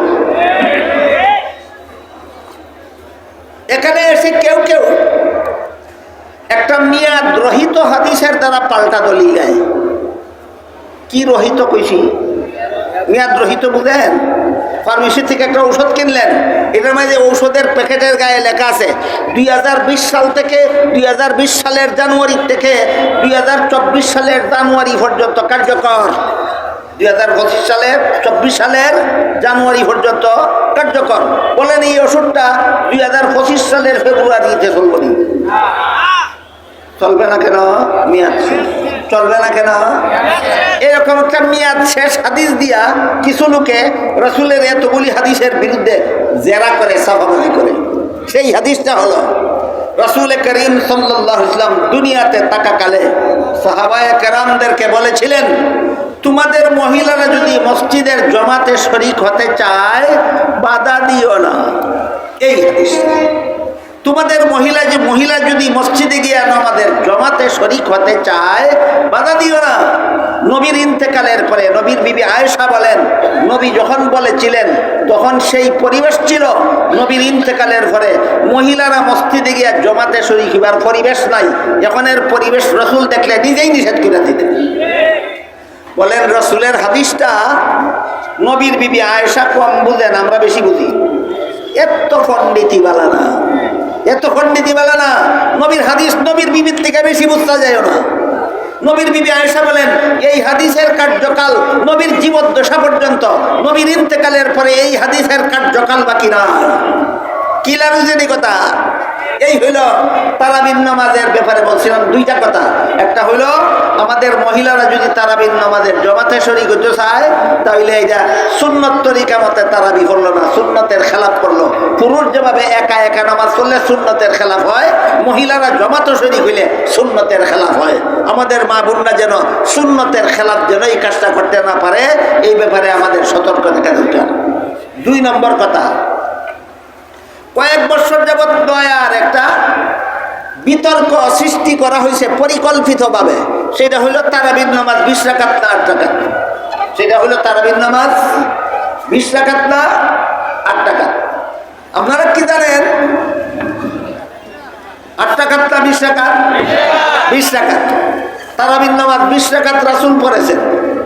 এখানে এসে কেউ কেউ একটা মেয়াদ রহিত হাদিসের দ্বারা পাল্টা দলিল দেয়। কি রহিত কইছি? মেয়াদ রহিত বুঝেন? ফার্মেসি থেকে একটা ঔষধ কিনলেন, এটার মধ্যে ঔষধের প্যাকেটের গায়ে লেখা আছে 2020 সাল থেকে 2020 সালের জানুয়ারি থেকে 2024 সালের জানুয়ারি পর্যন্ত কার্যকর। 2025 সালের 24 সালের জানুয়ারি পর্যন্ত কার্যকর। বলেন এই ওষুধটা 2025 সালের ফেব্রুয়ারিতে চলবনি? চলবে না কেন? মেয়াদ শেষ। চলবে না কেন? এরকম একটা মেয়াদ শেষ হাদিস দিয়া কিছু লোকে রসুলের এতগুলি হাদিসের বিরুদ্ধে জেরা করে, সাফাবাজি করে। সেই হাদিসটা হলো রসুল করিম সাল্লাল্লাহু আলাইহি ওয়াসাল্লাম দুনিয়াতে থাকাকালে সাহাবায়ে কেরামদেরকে বলেছিলেন, তোমাদের মহিলারা যদি মসজিদের জমাতে শরীক হতে চায় বাধা দিও না। এই হাদিস, তোমাদের মহিলা যদি মসজিদে গিয়ে আমাদের জমাতে শরীক হতে চায় বাধা দিও না। নবীর ইন্তেকালের পরে নবীর বিবি আয়েশা বলেন, নবী যখন বলেছিলেন তখন সেই পরিবেশ ছিল, নবীর ইন্তেকালের পরে মহিলারা মসজিদে গিয়ে জমাতে শরীক হবার পরিবেশ নাই। এখনের পরিবেশ রসুল দেখলে নিজেই নিষেধ করে দিতেন। বলেন রসুলের হাদিসটা নবীর বিবি আয়েশা কম বুঝেন, আমরা বেশি বুঝি। এত পণ্ডিতি বালা না, এত পণ্ডিতি বালা না। নবীর হাদিস নবীর বিবির থেকে বেশি বুঝতে যায় না। নবীর বিবি আয়েশা বলেন, এই হাদিসের কার্যকাল নবীর জীবদ্দশা পর্যন্ত, নবীর ইন্তেকালের পরে এই হাদিসের কার্যকাল বাকি না। কি লাগুজেনি কথা? এই হইল তারাবির নামাজের ব্যাপারে বলছিলাম দুইটা কথা। একটা হইল আমাদের মহিলারা যদি তারাবির নামাজের জমাতে শরীক হতে চায় তাহলে এটা সুন্নত তরিকা মতে তারাবি করলো না, সুন্নতের খেলাফ করলো। পুরুষ যেভাবে একা একা নামাজ পড়লে সুন্নতের খেলাফ হয়, মহিলারা জমাতে শরীক হইলে সুন্নতের খেলাফ হয়। আমাদের মা বোনরা যেন সুন্নতের খেলাফ যেন এই কাজটা করতে না পারে, এই ব্যাপারে আমাদের সতর্ক থাকা দরকার। 2 নম্বর কথা, কয়েক বছর যাবৎ দয়ার একটা বিতর্ক সৃষ্টি করা হয়েছে পরিকল্পিতভাবে। সেটা হইল তারাবির নামাজ 20 রাকাত না 8 রাকাত। সেটা হইল তারাবির নামাজ 20 রাকাত না 8 রাকাত। আপনারা কি জানেন 8 রাকাত না 20 রাকাত? 20 রাকাত। তারাবির নামাজ 20 রাকাত রাসূল পড়েছেন।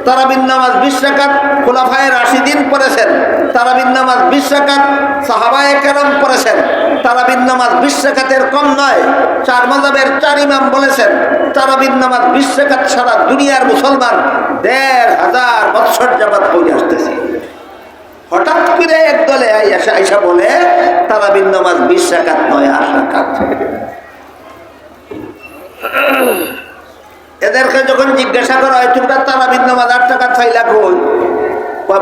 তারাবির নামাজ 20 রাকাত খুলাফায়ে রাশিদিন পড়েছেন। তারাবির নামাজ 20 রাকাত সাহাবায়ে কেরাম পড়েছেন। তারাবির নামাজ 20 রাকাতের কম নয়। 4 মাযহাবের 4 ইমাম বলেছেন তারাবির নামাজ 20 রাকাত সারা দুনিয়ার মুসলমান 1500 বছর যাবত পড়ে আসতেছে। হঠাৎ করে একদলে আয়েশা বলে তারাবির নামাজ 20 রাকাত নয় 8 রাকাত। এদেরকে যখন জিজ্ঞাসা করা হয় তোমরা তারাবির নামাজ 8 রাকাত চাইলা কই?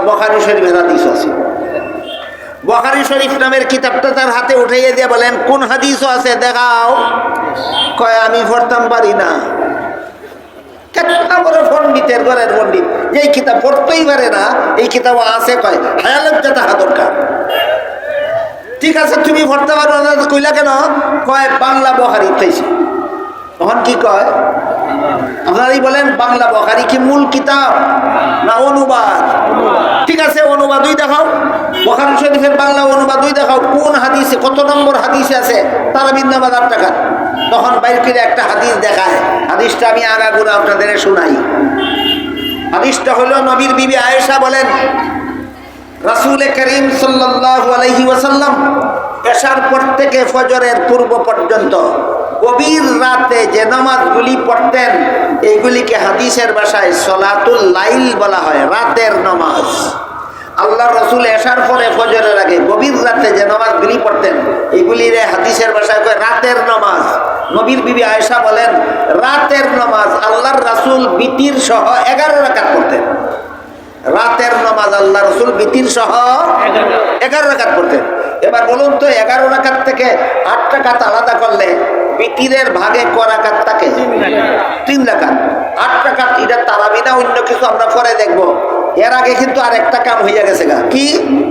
বুখারী শরীফের হাদিস আছে। বুখারী শরীফ নামের কিতাবটা তার হাতে উঠাইয়ে দিয়ে বলেন কোন হাদিসও আছে দেখাও। কয় আমি পড়তাম পারি না। কেতনা বড় পণ্ডিতের ঘরের পণ্ডিত, যেই কিতাব পড়তেই পারে না এই কিতাব আছে, কয় হায়ালজ্জা থাকা দরকার। ঠিক আছে তুমি পড়তে পারো না কইলা কেন? কয় বাংলা বুখারী পাইছি। তখন কি কয়? আপনারাই বলেন বাংলা বুখারী কি মূল কিতাব না অনুবাদ? ঠিক আছে অনুবাদই দেখাও, বুখারী শরীফের বাংলা অনুবাদই দেখাও। কোন হাদিসে কত নম্বর হাদিসে আছে তারাবির নামাজ 8 রাকাত? তখন বাইর করে একটা হাদিস দেখায়। হাদিসটা আমি আগাগোড়া আপনাদের শোনাই। হাদিসটা হলো নবীর বিবি আয়েশা বলেন রাসূল করিম সাল্লাল্লাহু আলাইহি ওয়াসাল্লাম এশার পর থেকে ফজরের পূর্ব পর্যন্ত গভীর রাতে যে নামাজগুলি পড়তেন এইগুলিকে হাদিসের ভাষায় সলাতুল লাইল বলা হয়, রাতের নামাজ। আল্লাহ রসুল এশার পরে ফজরের আগে গভীর রাতে যে নামাজগুলি পড়তেন এইগুলির হাদিসের ভাষায় কয় রাতের নামাজ। নবীর বিবি আয়েশা বলেন রাতের নামাজ আল্লাহর রাসূল বিতির সহ 11 রাকাত পড়তেন। রাতের নামাজ আল্লাহ রসুল বিতির সহ 11 রাকাত পড়তেন। এবার বলুন তো 11 রাকাত থেকে 8 রাকাত আলাদা করলে বিতিরের ভাগে ক রাকাত থাকে? 3 রাকাত। 8 রাকাত এটা তারাবি না অন্য কিছু আমরা পরে দেখবো। এর আগে কিন্তু আর একটা কাম হইয়া গেছে গা। কি?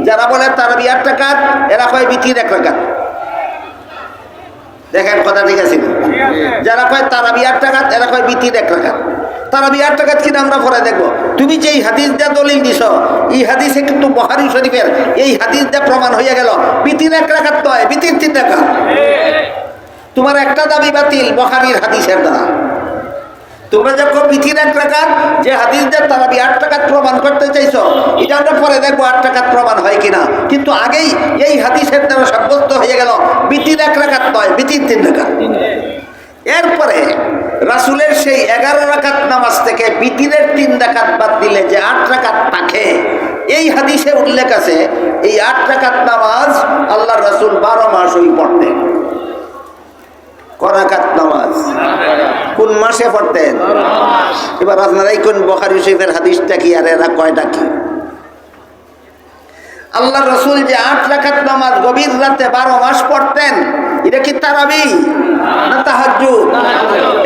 যারা বলে তারাবি 8 রাকাত এরা কয় বিতির 1 রাকাত। দেখেন কথা ঠিক আছে। যারা কয় তারাবি 8 রাকাত এরা কয় বিতির 1 রাকাত। তারাবি 8 রাকাত কিনা আমরা পরে দেখবো। তুমি যে হাদিস দিয়ে দলিল দিছ এই হাদিসে কিন্তু বুখারী শরীফের এই হাদিস দিয়ে প্রমাণ হইয়া গেল বিতির 1 রাকাত নয়, বিতির 3 রাকাত। তোমার একটা দাবি বাতিল বুখারীর হাদিসের দ্বারা। তোমরা যখন বিতির 1 রাকাত যে হাদিস দিয়ে তারাবি 8 রাকাত প্রমাণ করতে চাইছো এটা আমরা পরে দেখবো 8 রাকাত প্রমাণ হয় কিনা। কিন্তু আগেই এই হাদিসের দ্বারা সাব্যস্ত হয়ে গেল বিতির 1 রাকাত নয়, বিতির 3 রাকাত। এরপরে রাসূলের সেই 11 রাকাত নামাজ থেকে বিতিরের 3 রাকাত বাদ দিলে যে 8 রাকাত থাকে এই হাদিসে উল্লেখ আছে এই 8 রাকাত নামাজ আল্লাহর রাসূল 12 মাসই পড়তেন। ক রাকাত নামাজ? কোন মাসে পড়তেন? এবার আপনারাই কোন বুখারী শরীফের হাদিসটা কি আর এরা কয়টা কি? আল্লাহ রসুল যে 8 রাকাত নামাজ গভীর রাতে 12 মাস পড়তেন, এটা কি তারাবি না তাহাজ্জুদ?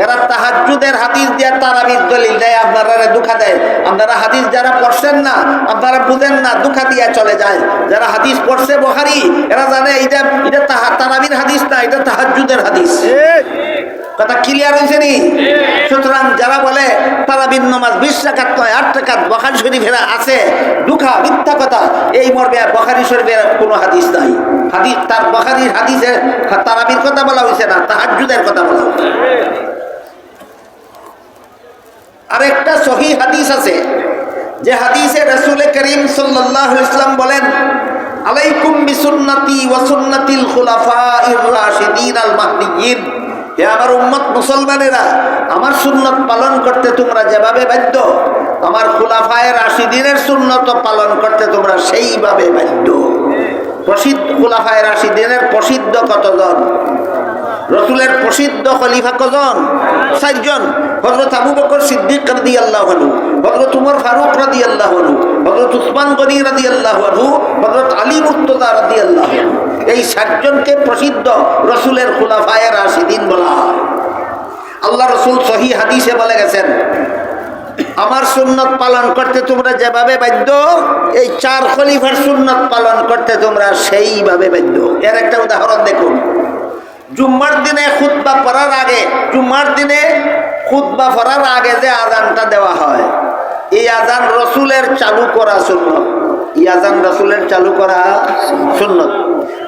এরা তাহাজ্জুদের হাদিস দিয়ে তারাবির দলিল দেয়, আপনারা দুঃখা দেয়। আপনারা হাদিস যারা পড়ছেন না, আপনারা বুঝেন না, দুঃখা দিয়া চলে যায়। যারা হাদিস পড়ছে বুখারী, এরা জানে এটা তারাবির হাদিস না, এটা তাহাজ্জুদের হাদিস। কথা ক্লিয়ার হয়েছে নি? সুতরাং যারা বলে তারাবির নামাজ 20 রাকাত নয় 8 রাকাত বুখারী শরীফের আছে, দুঃখা মিথ্যা কথা। এই মর্মে বুখারী শরীফের কোনো হাদিস নাই। হাদিস তার বুখারীর হাদিসে তারাবির কথা বলা হয়েছে না, তাহাজ্জুদের কথা বলা হয়েছে। আরেকটা সহিহ হাদিস আছে, যে হাদিসে রাসূল করিম সাল্লাল্লাহু আলাইহি ওয়াসাল্লাম বলেন, আলাইকুম বিসুন্নতি ওয়া সুন্নাতিল খুলাফাইর রাশিদিন আল মাহদিয়্যিন। হে আমার উম্মত মুসলমানেরা, আমার সুন্নত পালন করতে তোমরা যেভাবে বাধ্য, আমার খুলাফায়ে রাশিদিনের সুন্নত পালন করতে তোমরা সেইভাবে বাধ্য। প্রসিদ্ধ খুলাফায়ে রাশিদিনের প্রসিদ্ধ কতজন? রসুলের প্রসিদ্ধ খলিফা কজন? 4 জন। হযরত আবু বকর সিদ্দিক রাদিয়াল্লাহু আনহু, হযরত উমর ফারুক রাদিয়াল্লাহু আনহু, হযরত উসমান গনি রাদিয়াল্লাহু আনহু, হযরত আলী মুর্তজা রাদিয়াল্লাহু আনহু। এই 4 জনকে প্রসিদ্ধ রসুলের খুলাফায়ে রাশিদিন বলা হয়। আল্লাহ রসুল সহিহ হাদিসে বলে গেছেন, আমার সুন্নত পালন করতে তোমরা যেভাবে বাধ্য, এই 4 খলিফার সুন্নত পালন করতে তোমরা সেইভাবে বাধ্য। এর একটা উদাহরণ দেখুন। জুম্মার দিনে খুতবা পড়ার আগে, জুম্মার দিনে খুতবা পড়ার আগে যে আজানটা দেওয়া হয়, এই আজান রসুলের চালু করা সুন্নত। এই আজান রসুলের চালু করা সুন্নত।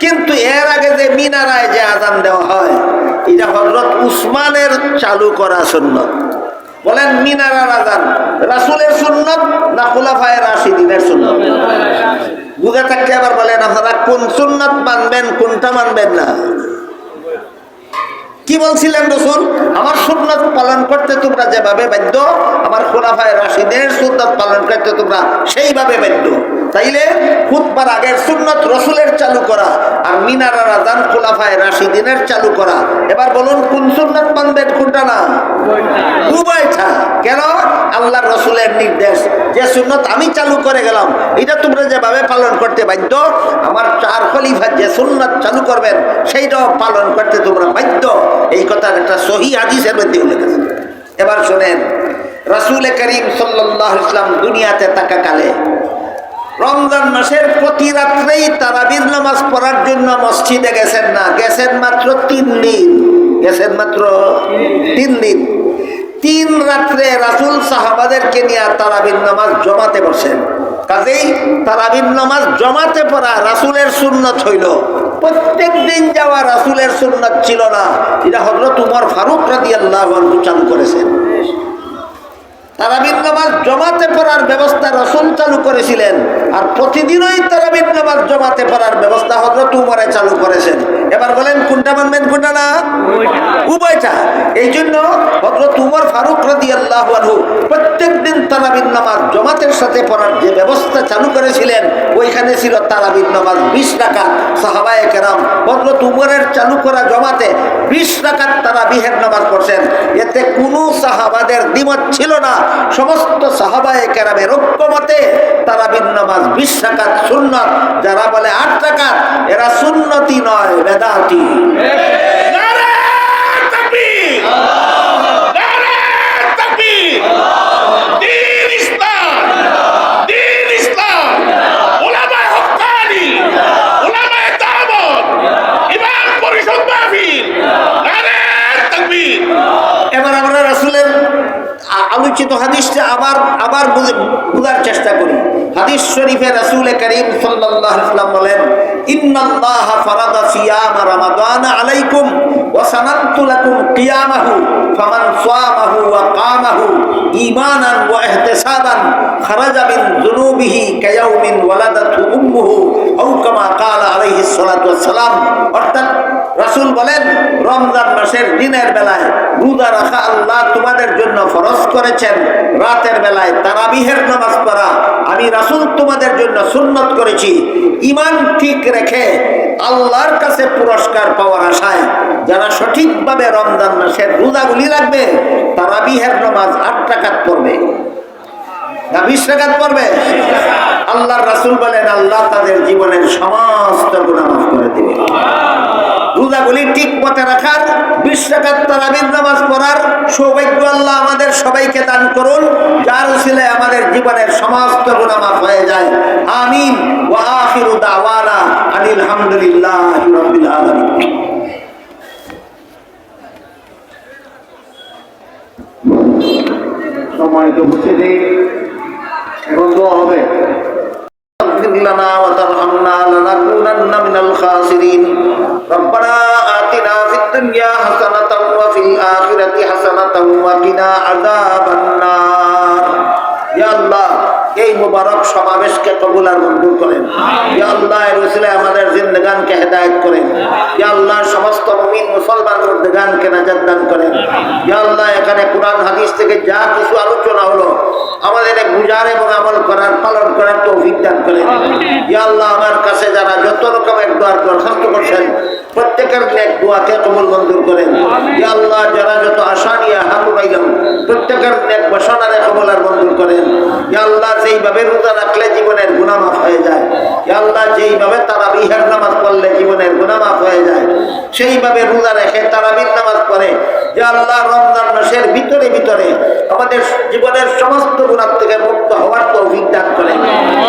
কিন্তু এর আগে যে মিনারায় যে আজান দেওয়া হয়, এটা হযরত উসমানের চালু করা সুন্নত। বলেন মিনারার আজান রাসূলের সুন্নত না খুলাফায়ে রাশিদিনের সুন্নত? বুঝে থাকলে আবার বলেন আপনারা কোন সুন্নত মানবেন, কোনটা মানবেন না? কি বলছিলেন রসুল? আমার সুন্নত পালন করতে তোমরা যেভাবে বাধ্য, আমার খুলাফায়ে রাশিদিনের সুন্নত পালন করতে তোমরা সেইভাবে বাধ্য। তাইলে খুতবার আগের সুন্নত রসুলের চালু করা, আর মিনারের আযান খুলাফায়ে রাশিদিনের চালু করা। এবার বলুন কোন সুন্নত মানবেন, কোনটা না? উভয়টা। কেন? আল্লাহর রসুলের নির্দেশ, যে সুন্নত আমি চালু করে গেলাম, এটা তোমরা যেভাবে পালন করতে বাধ্য, আমার 4 খলিফা যে সুন্নত চালু করবেন সেইটাও পালন করতে তোমরা বাধ্য। এই কথার একটা সহিহ হাদিসের মধ্যে উল্লেখ আছে। এবার শোনেন, রাসূল করিম সাল্লাল্লাহু আলাইহি ওয়াসাল্লাম দুনিয়াতে থাকাকালে রমজান মাসের প্রতি রাত্রেই তারাবির নামাজ পড়ার জন্য মসজিদে গেছেন না, গেছেন মাত্র 3 দিন। গেছেন মাত্র 3 দিন। 3 রাত্রে রাসূল সাহাবাদেরকে নিয়ে তারাবির নামাজ জমাতে বসেন। কাজেই তারাবির নামাজ জমাতে পড়া রাসূলের সুন্নত হইল। প্রত্যেক দিন যাওয়া রাসূলের সুন্নত ছিল না। এটা হযরত উমর ফারুক রাদিয়াল্লাহু আনহু চালু করেছেন। তারাবির নামাজ জমাতে পড়ার ব্যবস্থা রাসূল চালু করেছিলেন, আর প্রতিদিনই তারাবির নামাজ জমাতে পড়ার ব্যবস্থা হযরত উমরে চালু করেছেন। এবার বলেন কোনটা মানবেন, কোনটা না? উভয়টা। এই জন্য হযরত উমর ফারুক রাদিয়াল্লাহু আনহু প্রত্যেক দিন তারাবির নামাজ জমাতের সাথে পড়ার যে ব্যবস্থা চালু করেছিলেন, ওইখানে ছিল তারাবির নামাজ 20 রাকাত। সাহাবায়ে কেরাম হযরত উমরের চালু করা জমাতে 20 রাকাত তারাবিহের নামাজ পড়ছেন। এতে কোনো সাহাবাদের দ্বিমত ছিল না। সমস্ত সাহাবায়ে কেরামের ঐক্যমতে তারাবির নামাজ 20 রাকাত সুন্নাত। যারা বলে 8 রাকাত, এরা সুন্নতি নয়, বেদাতি। নারে তাকবীর! নারে তাকবীর! দ্বীন ইসলাম! দ্বীন ইসলাম! উলামায়ে হক্কানি! উলামায়ে দাওয়াত! ইমাম পরিষদ মাহফিল! নারে তাকবীর! এবার আমরা রাসূলের আলোচিত হাদিসটা আবার বোঝার চেষ্টা করি। হাদিস শরীফে রাসূল করিম সাল্লাল্লাহু আলাইহি ওয়াসাল্লাম বলেন, ইন্নাল্লাহা ফারাদা সিয়াম রামাদান আলাইকুম ওয়া সানানতু লাকুম কিয়ামাহু ফামান সামাহু ওয়া কামাহু ঈমানান ওয়া ইহতিসাবান খারাজা মিন যুনুবিহি কায়াউমিন ওয়ালাদাতহু উম্মুহু আও কামা ক্বালা আলাইহিস সালাতু ওয়াস সালাম। অর্থাৎ রাসূল বলেন, রমজান মাসের দিনের বেলায় রোজা রাখা আল্লাহ তোমাদের জন্য ফরজ করেছেন। রাতের বেলায় তারাবিহের নামাজ পড়া আমি রাসূল তোমাদের জন্য সুন্নত করেছি। ঈমান ঠিক রেখে আল্লাহর কাছে পুরস্কার পাওয়ার আশায় যারা সঠিকভাবে রমজান মাসের রোজাগুলি রাখবে, তারাবিহের নামাজ 8 রাকাত পড়বে না 20 রাকাত পড়বে? আল্লাহর রাসূল বলেন আল্লাহ তাদের জীবনের সমস্ত গুনাহ মাফ করে দিবে। রোজাগুলি ঠিক পথে রাখার, 20 রাকাত তারাবির নামাজ পড়ার সৌভাগ্য আল্লাহ আমাদের সবাইকে দান করুন, যার উসিলায় আমাদের জীবনের সমস্ত গুনাহ মাফ হয়ে যায়। আমিন। ওয়া আখিরু দাওয়ানা আনিল হামদুলিল্লাহি রাব্বিল আলামিন। সম্মানিত উপস্থিতি, এখন দোয়া হবে। اغفر لنا وترحمنا لنكونن من الخاسرين ربنا آتنا في الدنيا حسنة وفي الآخرة حسنة وقنا عذاب النار يا الله এই মুবারক সমাবেশকে কবুল আর মঞ্জুর করেন। ইয়া আল্লাহ এর উসিলায় আমাদের জিন্দেগানকে হেদায়েত করেন। ইয়া আল্লাহ সমস্ত মুমিন মুসলমান জিন্দেগানকে নাজাত দান করেন। ইয়া আল্লাহ এখানে কোরআন হাদিস থেকে যা কিছু আলোচনা হলো আমাদের বুঝার এবং আমল করার, পালন করার তৌফিক দান করেন। ইয়া আল্লাহ আমার কাছে যারা যত রকমের দোয়ার দরখাস্ত করছেন প্রত্যেকের নেক দোয়াকে কবুল মঞ্জুর করেন। ইয়া আল্লাহ যারা যত আশা নিয়ে হাত উঠাইলাম প্রত্যেকের নেক বাসনারে কবুল আর মঞ্জুর করেন। ইয়া আল্লাহ যেইভাবে রোজা রাখলে জীবনের গুনাহ মাফ হয়ে যায়, ইয়া আল্লাহ যেইভাবে তারাবিহের নামাজ পড়লে জীবনের গুনাহ মাফ হয়ে যায়, সেইভাবে রোজা রেখে তারাবির নামাজ পড়ে ইয়া আল্লাহ রমজান মাসের ভিতরে ভিতরে আমাদের জীবনের সমস্ত গুনাহ থেকে মুক্ত হওয়ার তৌফিক দান করেন।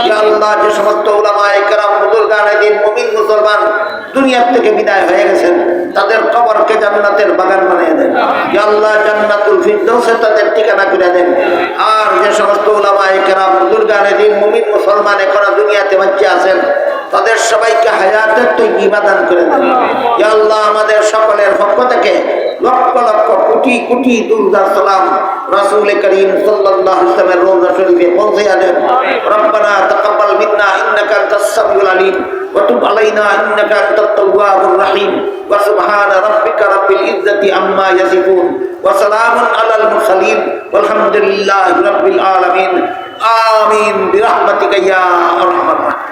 ইয়া আল্লাহ যে সমস্ত উলামায়ে কেরাম, বুজুর্গানে দ্বীন, মুমিন মুসলমান দুনিয়া থেকে বিদায় হয়ে গেছেন তাদের কবরকে জান্নাতের বাগান বানিয়ে দেন। ইয়া আল্লাহ জান্নাতুল ফিরদাউসে তাদের ঠিকানা করে দেন। আর যে সমস্ত উলামায়ে কেরাম, বুজুর্গানে দ্বীন, মুমিন মুসলমান এখনো দুনিয়াতে বেঁচে আছেন তাদের সবাইকে হায়াতের তৈয়বা দান করে দেন। ইয়া আল্লাহ আমাদের সকলের পক্ষ থেকে লক্ষ লক্ষ কোটি কোটি দুরূদ সালাম রাসূল করিম সাল্লাল্লাহু আলাইহি ওয়াসাল্লামের রওজা শরীফে পৌঁছে দেন। রব্বানা তাকাব্বাল মিন্না ইন্নাকা আনতাস সামিউল আলিম ওয়া তুব আলাইনা ইন্নাকা আনতাত তাওয়াবুর রহিম ওয়া সুবহানা রাব্বিকা রাব্বিল ইজ্জাতি আম্মা ইয়াসিফুন ওয়া সালামুন আলাল মুরসালিন ওয়ালহামদুলিল্লাহি রাব্বিল আলামিন। আমিন বিরহমাতিকা ইয়া আরহামার রাহিমিন।